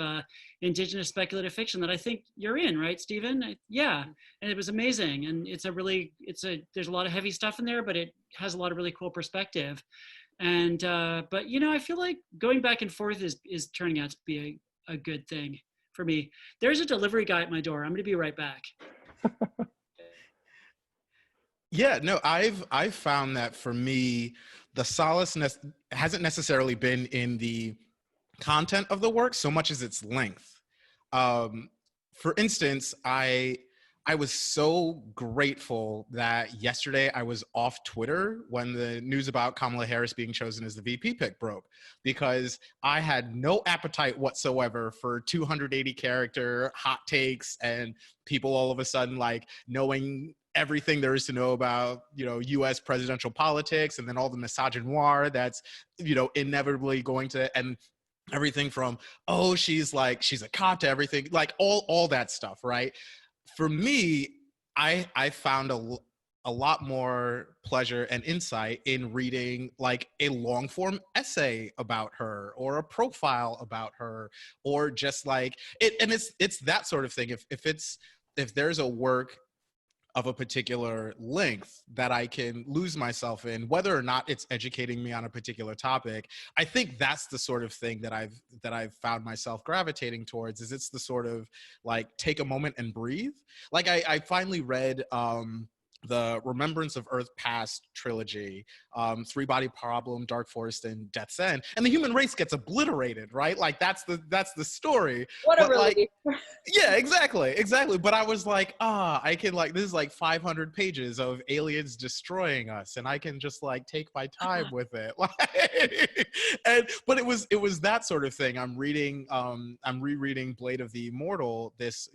indigenous speculative fiction that I think you're in, right, Stephen? Yeah, and it was amazing. And there's a lot of heavy stuff in there, but it has a lot of really cool perspective. And but you know, I feel like going back and forth is turning out to be a good thing for me. There's a delivery guy at my door. I'm going to be right back. Yeah, no, I've found that for me, the solace hasn't necessarily been in the content of the work so much as its length. For instance, I was so grateful that yesterday I was off Twitter when the news about Kamala Harris being chosen as the VP pick broke, because I had no appetite whatsoever for 280 character hot takes and people all of a sudden like knowing everything there is to know about, you know, US presidential politics, and then all the misogynoir that's, you know, inevitably going to, and everything from, oh, she's a cop, to everything, like all that stuff, right? For me, I found a lot more pleasure and insight in reading like a long form essay about her or a profile about her, or just like it. And it's that sort of thing. If there's a work of a particular length that I can lose myself in, whether or not it's educating me on a particular topic, I think that's the sort of thing that I've found myself gravitating towards. Is it's the sort of like take a moment and breathe. Like I finally read the Remembrance of Earth Past trilogy, Three Body Problem, Dark Forest, and Death's End, and the human race gets obliterated, right? Like that's the story. What a But like, relief. yeah, exactly. But I was like, I can like, this is like 500 pages of aliens destroying us, and I can just like take my time with it. But it was that sort of thing. I'm rereading Blade of the Immortal, this,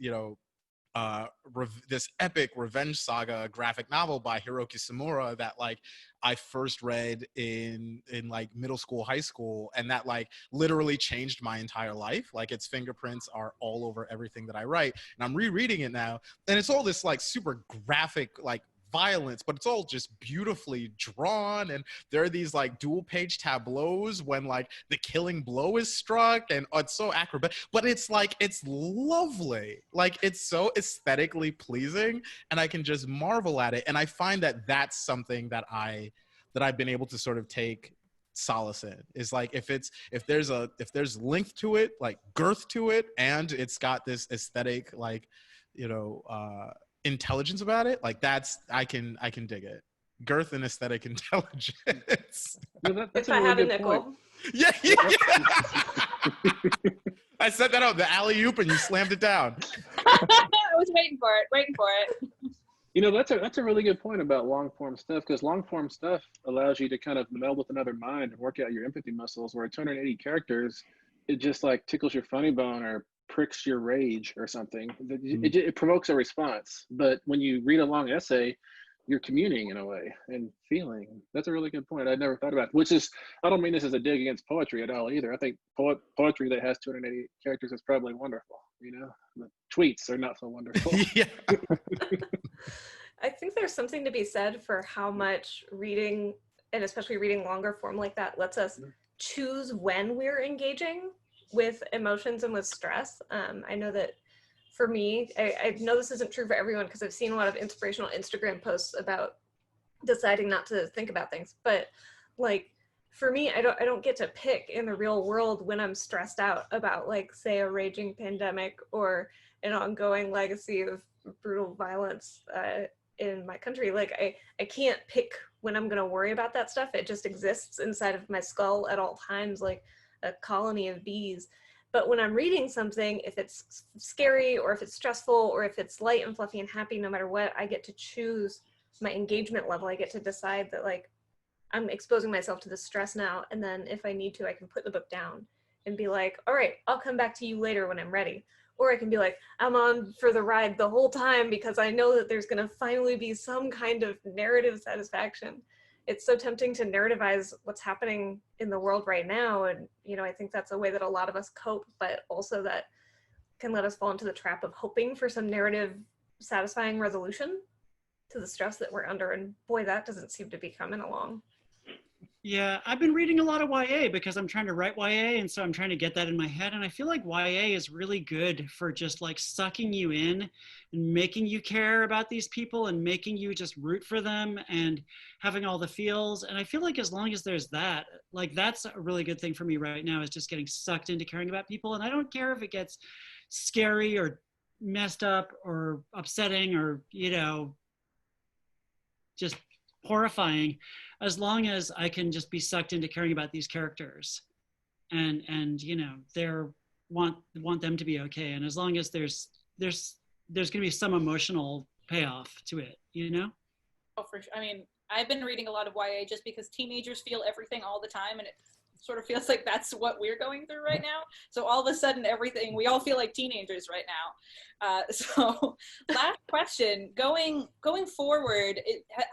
this epic revenge saga graphic novel by Hiroki Samura that like I first read in like middle school, high school, and that like literally changed my entire life. Like its fingerprints are all over everything that I write, and I'm rereading it now, and it's all this like super graphic like violence, but it's all just beautifully drawn, and there are these like dual page tableaus when like the killing blow is struck, and it's so acrobatic, but it's like, it's lovely, like it's so aesthetically pleasing, and I can just marvel at it. And I find that that's something that I've been able to sort of take solace in, is like if there's length to it, like girth to it, and it's got this aesthetic like intelligence about it, like that's I can dig it. Girth and aesthetic intelligence. That's If a I really had a good nickel. point. Yeah. I set that up, the alley-oop, and you slammed it down. I was waiting for it. That's a really good point about long form stuff, because long form stuff allows you to kind of meld with another mind and work out your empathy muscles, where 280 characters, it just like tickles your funny bone or pricks your rage or something. It provokes a response. But when you read a long essay, you're communing in a way and feeling. That's a really good point. I'd never thought about it, which is, I don't mean this as a dig against poetry at all either. I think poetry that has 280 characters is probably wonderful, but tweets are not so wonderful. Yeah. I think there's something to be said for how much reading, and especially reading longer form like that, lets us choose when we're engaging with emotions and with stress. I know that for me, I know this isn't true for everyone, because I've seen a lot of inspirational Instagram posts about deciding not to think about things. But like for me, I don't get to pick in the real world when I'm stressed out about, like, say, a raging pandemic or an ongoing legacy of brutal violence in my country. Like I can't pick when I'm gonna worry about that stuff. It just exists inside of my skull at all times, like a colony of bees. But when I'm reading something, if it's scary or if it's stressful or if it's light and fluffy and happy, no matter what, I get to choose my engagement level. I get to decide that, like, I'm exposing myself to the stress now, and then if I need to, I can put the book down and be like, all right, I'll come back to you later when I'm ready. Or I can be like, I'm on for the ride the whole time because I know that there's gonna finally be some kind of narrative satisfaction. It's so tempting to narrativize what's happening in the world right now. And, I think that's a way that a lot of us cope, but also that can let us fall into the trap of hoping for some narrative satisfying resolution to the stress that we're under. And boy, that doesn't seem to be coming along. Yeah, I've been reading a lot of YA because I'm trying to write YA, and so I'm trying to get that in my head. And I feel like YA is really good for just like sucking you in and making you care about these people and making you just root for them and having all the feels. And I feel like as long as there's that, like, that's a really good thing for me right now, is just getting sucked into caring about people. And I don't care if it gets scary or messed up or upsetting or, just horrifying, as long as I can just be sucked into caring about these characters and they're want them to be okay. And as long as there's going to be some emotional payoff to it, Oh, for sure. I mean, I've been reading a lot of YA just because teenagers feel everything all the time, and it sort of feels like that's what we're going through right now. So all of a sudden, we all feel like teenagers right now. So last question, going forward,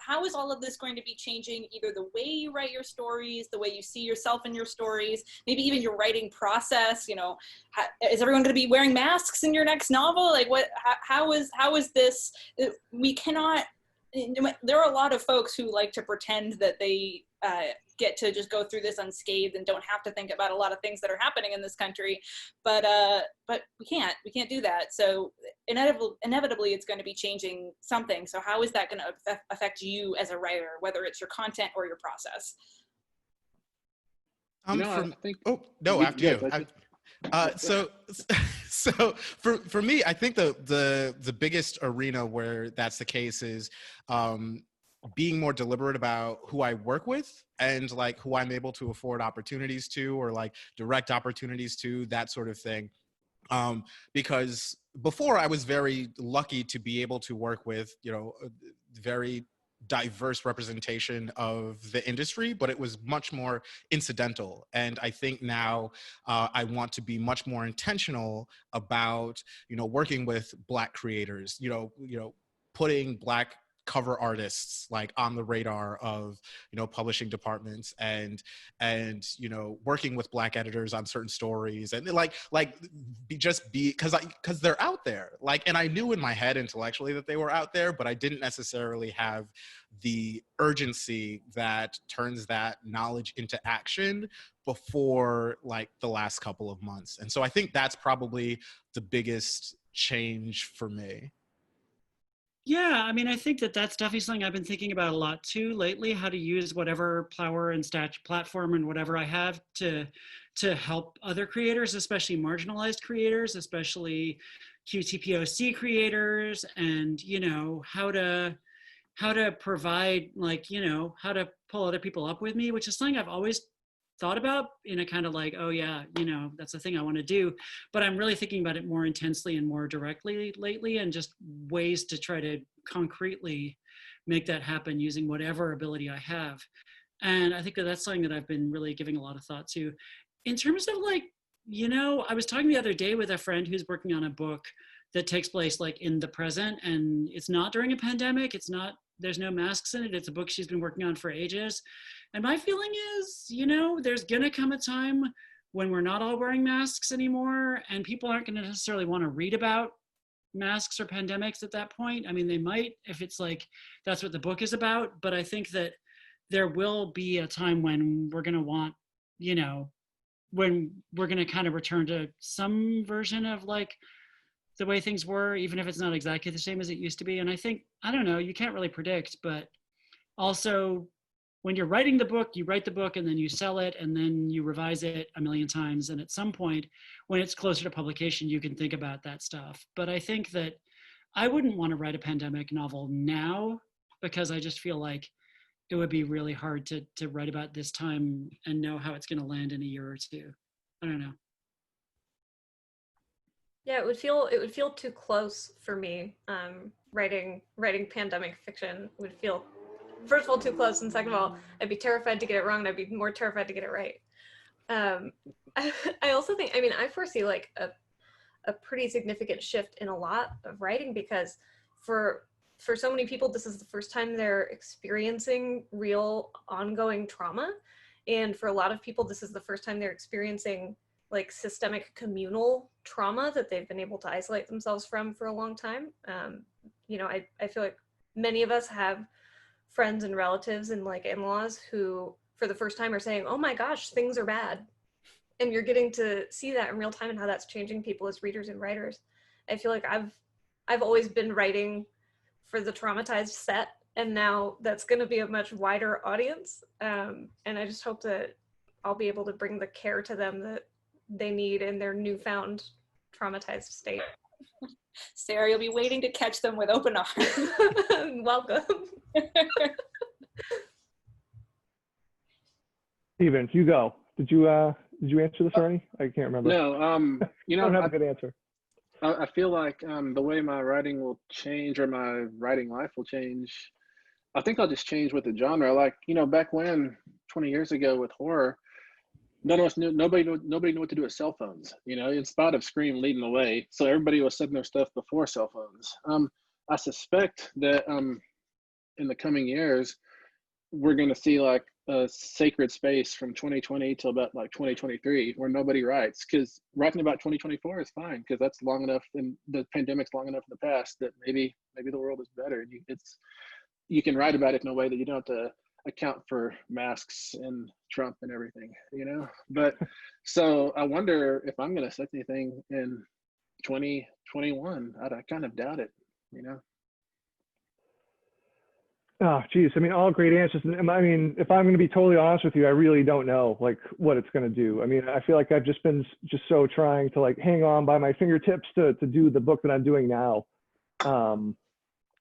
how is all of this going to be changing either the way you write your stories, the way you see yourself in your stories, maybe even your writing process? Is everyone going to be wearing masks in your next novel? Like, how is this? We cannot. There are a lot of folks who like to pretend that they get to just go through this unscathed and don't have to think about a lot of things that are happening in this country, but we can't do that. So inevitably it's going to be changing something. So how is that going to affect you as a writer, whether it's your content or your process? I think. After you. So for me, I think the biggest arena where that's the case is being more deliberate about who I work with and like who I'm able to afford opportunities to, or like direct opportunities to, that sort of thing. Because before I was very lucky to be able to work with, you know, a very diverse representation of the industry, but it was much more incidental. And I think now I want to be much more intentional about, you know, working with Black creators, you know, putting Black cover artists like on the radar of, you know, publishing departments, and you know, working with Black editors on certain stories, and because they're out there, like, and I knew in my head intellectually that they were out there, but I didn't necessarily have the urgency that turns that knowledge into action before like the last couple of months. And so I think that's probably the biggest change for me. Yeah, I mean, I think that that's definitely something I've been thinking about a lot too lately, how to use whatever power and platform and whatever I have to help other creators, especially marginalized creators, especially QTPOC creators, and, you know, how to provide, like, you know, how to pull other people up with me, which is something I've always thought about in a kind of like, oh yeah, you know, that's the thing I want to do. But I'm really thinking about it more intensely and more directly lately, and just ways to try to concretely make that happen using whatever ability I have. And I think that that's something that I've been really giving a lot of thought to. In terms of like, you know, I was talking the other day with a friend who's working on a book that takes place like in the present, and it's not during a pandemic. It's not, there's no masks in it. It's a book she's been working on for ages. And my feeling is, you know, there's gonna come a time when we're not all wearing masks anymore, and people aren't gonna necessarily wanna read about masks or pandemics at that point. I mean, they might, if it's like, that's what the book is about, but I think that there will be a time when we're gonna want, you know, when we're gonna kind of return to some version of like the way things were, even if it's not exactly the same as it used to be. And I think, I don't know, you can't really predict, but also when you're writing the book, you write the book and then you sell it and then you revise it a million times. And at some point when it's closer to publication, you can think about that stuff. But I think that I wouldn't want to write a pandemic novel now, because I just feel like it would be really hard to write about this time and know how it's going to land in a year or two. I don't know. Yeah, it would feel too close for me. Writing pandemic fiction would feel, first of all, too close, and second of all, I'd be terrified to get it wrong, and I'd be more terrified to get it right. I also think, I mean, I foresee like a pretty significant shift in a lot of writing, because for so many people, this is the first time they're experiencing real ongoing trauma, and for a lot of people, this is the first time they're experiencing like systemic communal trauma that they've been able to isolate themselves from for a long time. You know, I feel like many of us have friends and relatives and like in-laws who for the first time are saying, oh my gosh, things are bad. And you're getting to see that in real time and how that's changing people as readers and writers. I feel like I've always been writing for the traumatized set, and now that's going to be a much wider audience. And I just hope that I'll be able to bring the care to them that they need in their newfound traumatized state. Sarah, you'll be waiting to catch them with open arms. Welcome. Steven, you go. Did you answer this already? I can't remember. No, you I know, don't have a good answer. I feel like the way my writing will change, or my writing life will change, I think I'll just change with the genre. Like, you know, back when 20 years ago with horror, none of us knew, nobody knew what to do with cell phones, you know, in spite of Scream leading the way. So everybody was sending their stuff before cell phones. I suspect that in the coming years, we're going to see like a sacred space from 2020 till about like 2023 where nobody writes, because writing about 2024 is fine, because that's long enough, and the pandemic's long enough in the past that maybe the world is better. And you can write about it in a way that you don't have to account for masks and Trump and everything, you know. But so I wonder if I'm going to set anything in 2021. I kind of doubt it, you know. Oh, geez. I mean, all great answers. I mean, if I'm going to be totally honest with you, I really don't know like what it's going to do. I mean, I feel like I've just been so trying to like hang on by my fingertips to do the book that I'm doing now.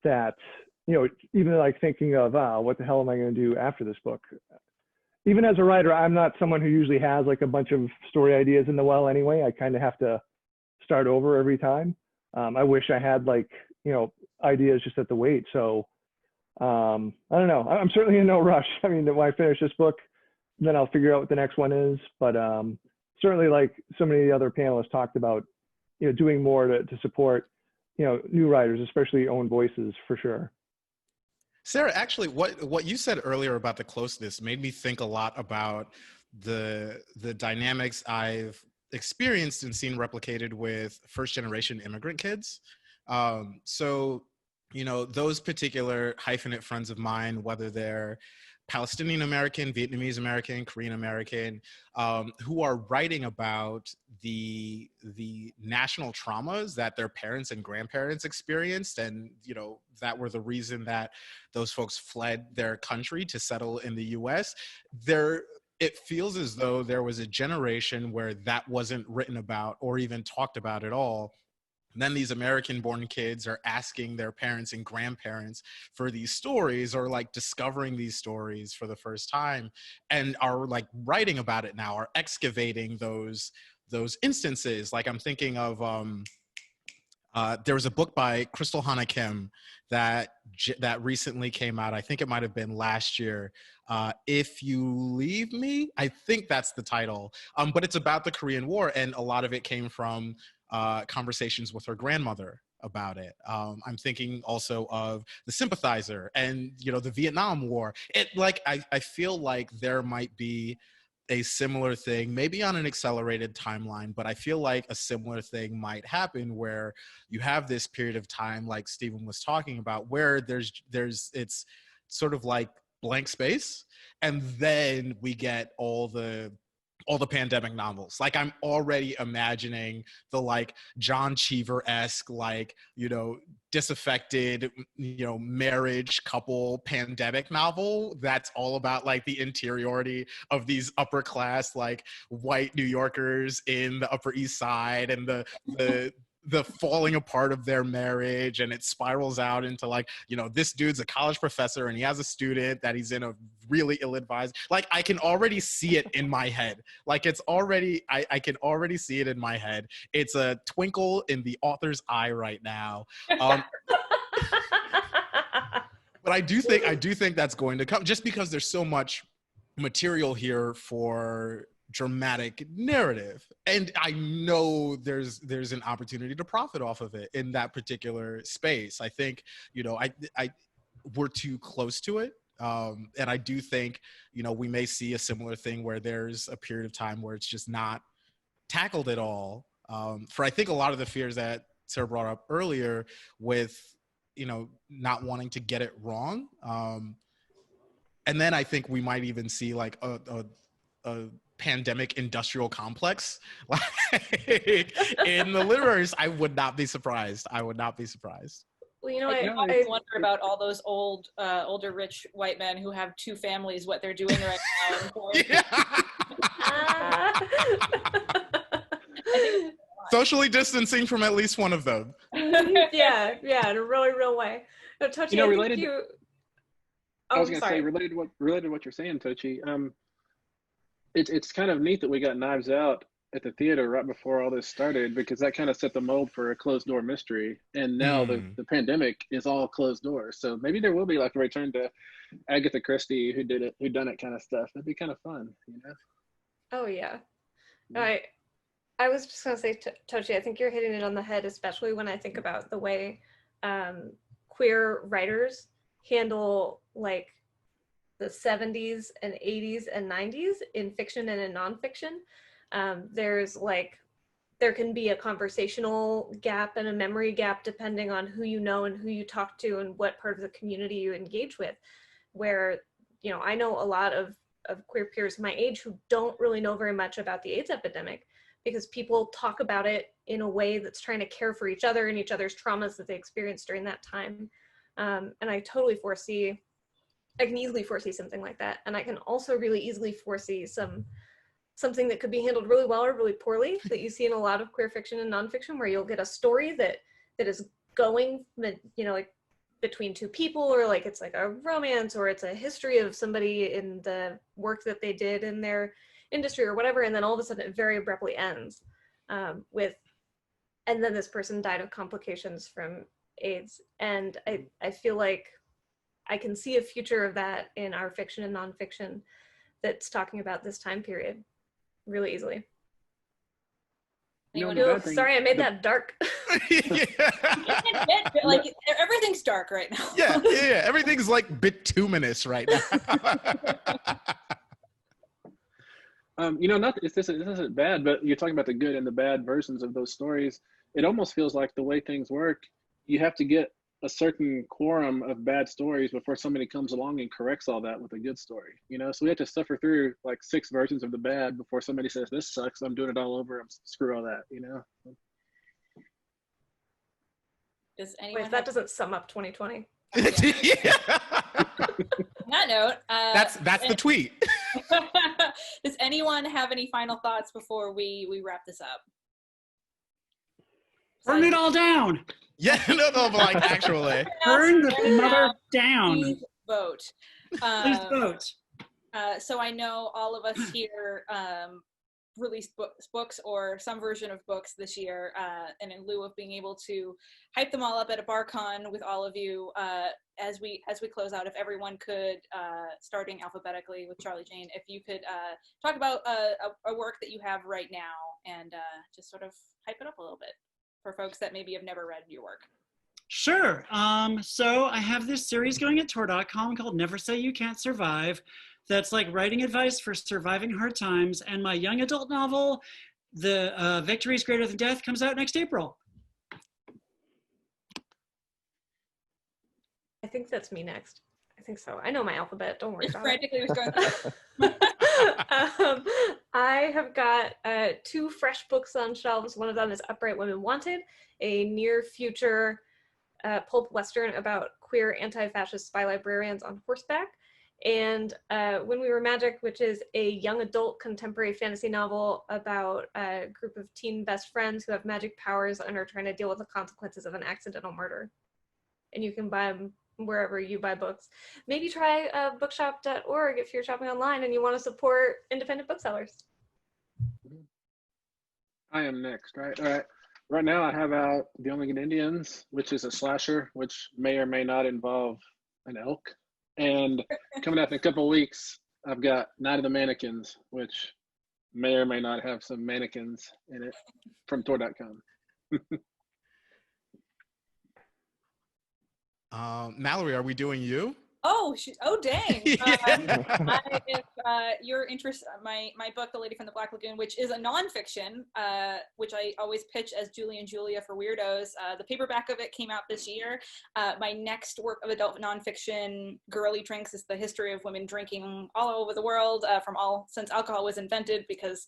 That, you know, even like thinking of, what the hell am I going to do after this book? Even as a writer, I'm not someone who usually has like a bunch of story ideas in the well anyway. I kind of have to start over every time. I wish I had like, you know, ideas just at the wait. So I don't know. I'm certainly in no rush. I mean, when I finish this book, then I'll figure out what the next one is. But certainly, like so many of the other panelists talked about, you know, doing more to support, you know, new writers, especially own voices, for sure. Sarah, actually, what you said earlier about the closeness made me think a lot about the dynamics I've experienced and seen replicated with first-generation immigrant kids. So, you know, those particular hyphenate friends of mine, whether they're Palestinian American, Vietnamese American, Korean American, who are writing about the national traumas that their parents and grandparents experienced, and you know that were the reason that those folks fled their country to settle in the U.S. It feels as though there was a generation where that wasn't written about or even talked about at all. And then these American-born kids are asking their parents and grandparents for these stories, or like discovering these stories for the first time, and are like writing about it now, are excavating those instances. Like I'm thinking of there was a book by Crystal Hannah Kim that recently came out. I think it might have been last year. If You Leave Me, I think that's the title. But it's about the Korean War, and a lot of it came from conversations with her grandmother about it. I'm thinking also of The Sympathizer and, you know, the Vietnam War. I feel like there might be a similar thing, maybe on an accelerated timeline, but I feel like a similar thing might happen where you have this period of time, like Stephen was talking about, where it's sort of like blank space, and then we get all the pandemic novels. Like I'm already imagining the like John Cheever-esque, like, you know, disaffected, you know, marriage couple pandemic novel that's all about like the interiority of these upper class, like white New Yorkers in the Upper East Side, and the falling apart of their marriage, and it spirals out into like, you know, this dude's a college professor and he has a student that he's in a really ill-advised, like I can already see it in my head. Like it's already, I can already see it in my head. It's a twinkle in the author's eye right now. But I do think that's going to come, just because there's so much material here for dramatic narrative, and I know there's an opportunity to profit off of it in that particular space. I think, you know, we're too close to it, and I do think, you know, we may see a similar thing where there's a period of time where it's just not tackled at all, for I think a lot of the fears that Sarah brought up earlier with, you know, not wanting to get it wrong, and then I think we might even see like a pandemic industrial complex like in the literary. I would not be surprised. Well, you know, I always wonder about all those older rich white men who have two families, what they're doing right now. Socially distancing from at least one of them. yeah, in a really real way. No, Tochi, you know, I was going to say, related to what you're saying, Tochi. It's kind of neat that we got Knives Out at the theater right before all this started, because that kind of set the mold for a closed door mystery. And now the pandemic is all closed doors. So maybe there will be like a return to Agatha Christie, who done it kind of stuff. That'd be kind of fun, you know? Oh yeah. I was just gonna say, Tochi, I think you're hitting it on the head, especially when I think about the way queer writers handle like the 70s and 80s and 90s in fiction and in nonfiction. There can be a conversational gap and a memory gap depending on who you know and who you talk to and what part of the community you engage with, where, you know, I know a lot of queer peers my age who don't really know very much about the AIDS epidemic, because people talk about it in a way that's trying to care for each other and each other's traumas that they experienced during that time. And I totally foresee easily foresee something like that. And I can also really easily foresee something that could be handled really well or really poorly that you see in a lot of queer fiction and nonfiction, where you'll get a story that is going, you know, like between two people, or like it's like a romance, or it's a history of somebody in the work that they did in their industry or whatever, and then all of a sudden it very abruptly ends with, and then this person died of complications from AIDS. And I feel like I can see a future of that in our fiction and nonfiction that's talking about this time period really easily. You know, Anyone the know? bad thing- Sorry, I made that dark. Like everything's dark right now. Yeah. Everything's like bituminous right now. You know, this isn't bad, but you're talking about the good and the bad versions of those stories. It almost feels like the way things work, you have to get a certain quorum of bad stories before somebody comes along and corrects all that with a good story. You know, so we have to suffer through like 6 versions of the bad before somebody says, this sucks, I'm doing it all over, I'm screw all that, you know? Does anyone Wait, that doesn't sum up 2020. Yeah. On that note, That's the tweet. does anyone have any final thoughts before we wrap this up? Burn it all down. Yeah, no, but like actually. Burn the mother down. Please vote. Please vote. So I know all of us here released books or some version of books this year, and in lieu of being able to hype them all up at a BarCon with all of you, as we close out, if everyone could, starting alphabetically with Charlie Jane, if you could talk about a work that you have right now and just sort of hype it up a little bit for folks that maybe have never read your work. Sure. So I have this series going at Tor.com called Never Say You Can't Survive. That's like writing advice for surviving hard times. And my young adult novel, The Victory is Greater Than Death, comes out next April. I think that's me next. I think so. I know my alphabet. Don't worry about it. Frantically was going through. I have got 2 fresh books on shelves. One of them is Upright Women Wanted, a near future pulp western about queer anti-fascist spy librarians on horseback. And When We Were Magic, which is a young adult contemporary fantasy novel about a group of teen best friends who have magic powers and are trying to deal with the consequences of an accidental murder. And you can buy them wherever you buy books. Maybe try bookshop.org if you're shopping online and you want to support independent booksellers. I am next, right? All right. Right now I have out The Only Good Indians, which is a slasher, which may or may not involve an elk. And coming up in a couple of weeks, I've got Night of the Mannequins, which may or may not have some mannequins in it, from Tor.com. Mallory, are we doing you? Oh, dang. Yeah. If you're interested, my book, The Lady from the Black Lagoon, which is a nonfiction, which I always pitch as Julie and Julia for weirdos. The paperback of it came out this year. My next work of adult nonfiction, Girly Drinks, is the history of women drinking all over the world since alcohol was invented, because,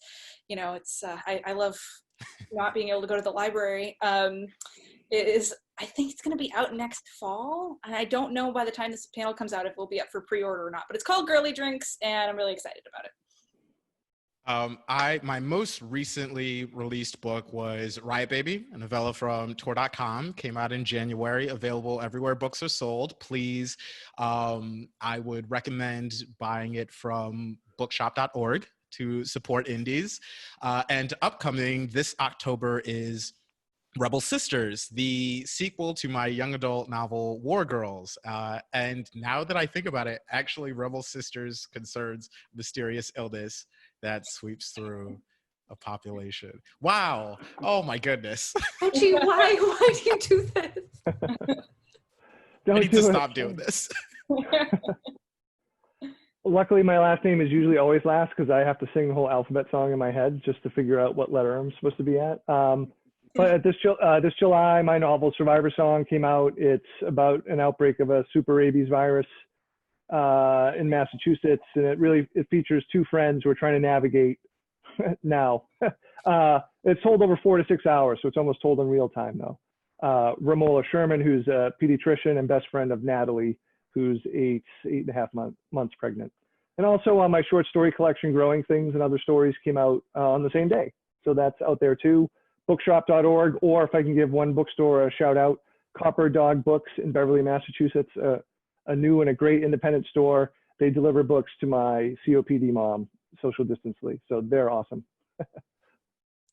you know, it's I love not being able to go to the library. I think it's going to be out next fall. And I don't know by the time this panel comes out if we'll be up for pre-order or not, but it's called Girly Drinks and I'm really excited about it. My most recently released book was Riot Baby, a novella from Tor.com, came out in January, available everywhere books are sold. Please, I would recommend buying it from bookshop.org to support indies. And upcoming this October is Rebel Sisters, the sequel to my young adult novel War Girls. And now that I think about it, actually Rebel Sisters concerns mysterious illness that sweeps through a population. Wow. Oh my goodness. Tochi, why do you do this? I need to stop doing this. Luckily, my last name is usually always last because I have to sing the whole alphabet song in my head just to figure out what letter I'm supposed to be at. But this July, my novel Survivor Song came out. It's about an outbreak of a super rabies virus in Massachusetts, and it features 2 friends who are trying to navigate now. It's told over 4 to 6 hours, so it's almost told in real time though. Romola Sherman, who's a pediatrician and best friend of Natalie, who's eight and a half months pregnant. And also my short story collection, Growing Things and Other Stories, came out on the same day. So that's out there too. Bookshop.org, or if I can give one bookstore a shout out, Copper Dog Books in Beverly, Massachusetts, a new and a great independent store. They deliver books to my COPD mom, social distantly. So they're awesome.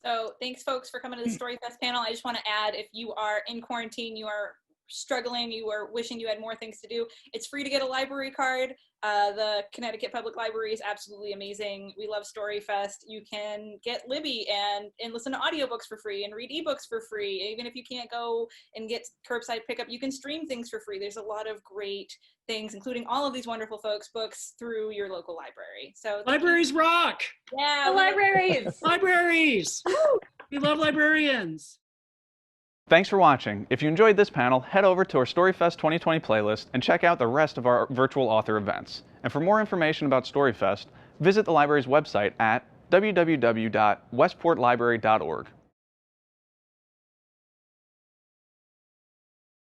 So thanks, folks, for coming to the StoryFest panel. I just want to add, if you are in quarantine, you are struggling, you are wishing you had more things to do, it's free to get a library card. The Connecticut Public Library is absolutely amazing. We love StoryFest. You can get Libby and listen to audiobooks for free and read ebooks for free. Even if you can't go and get curbside pickup, you can stream things for free. There's a lot of great things, including all of these wonderful folks' books through your local library. So Libraries rock! Yeah, The libraries! Libraries! We love librarians! Thanks for watching. If you enjoyed this panel, head over to our StoryFest 2020 playlist and check out the rest of our virtual author events. And for more information about StoryFest, visit the library's website at www.westportlibrary.org.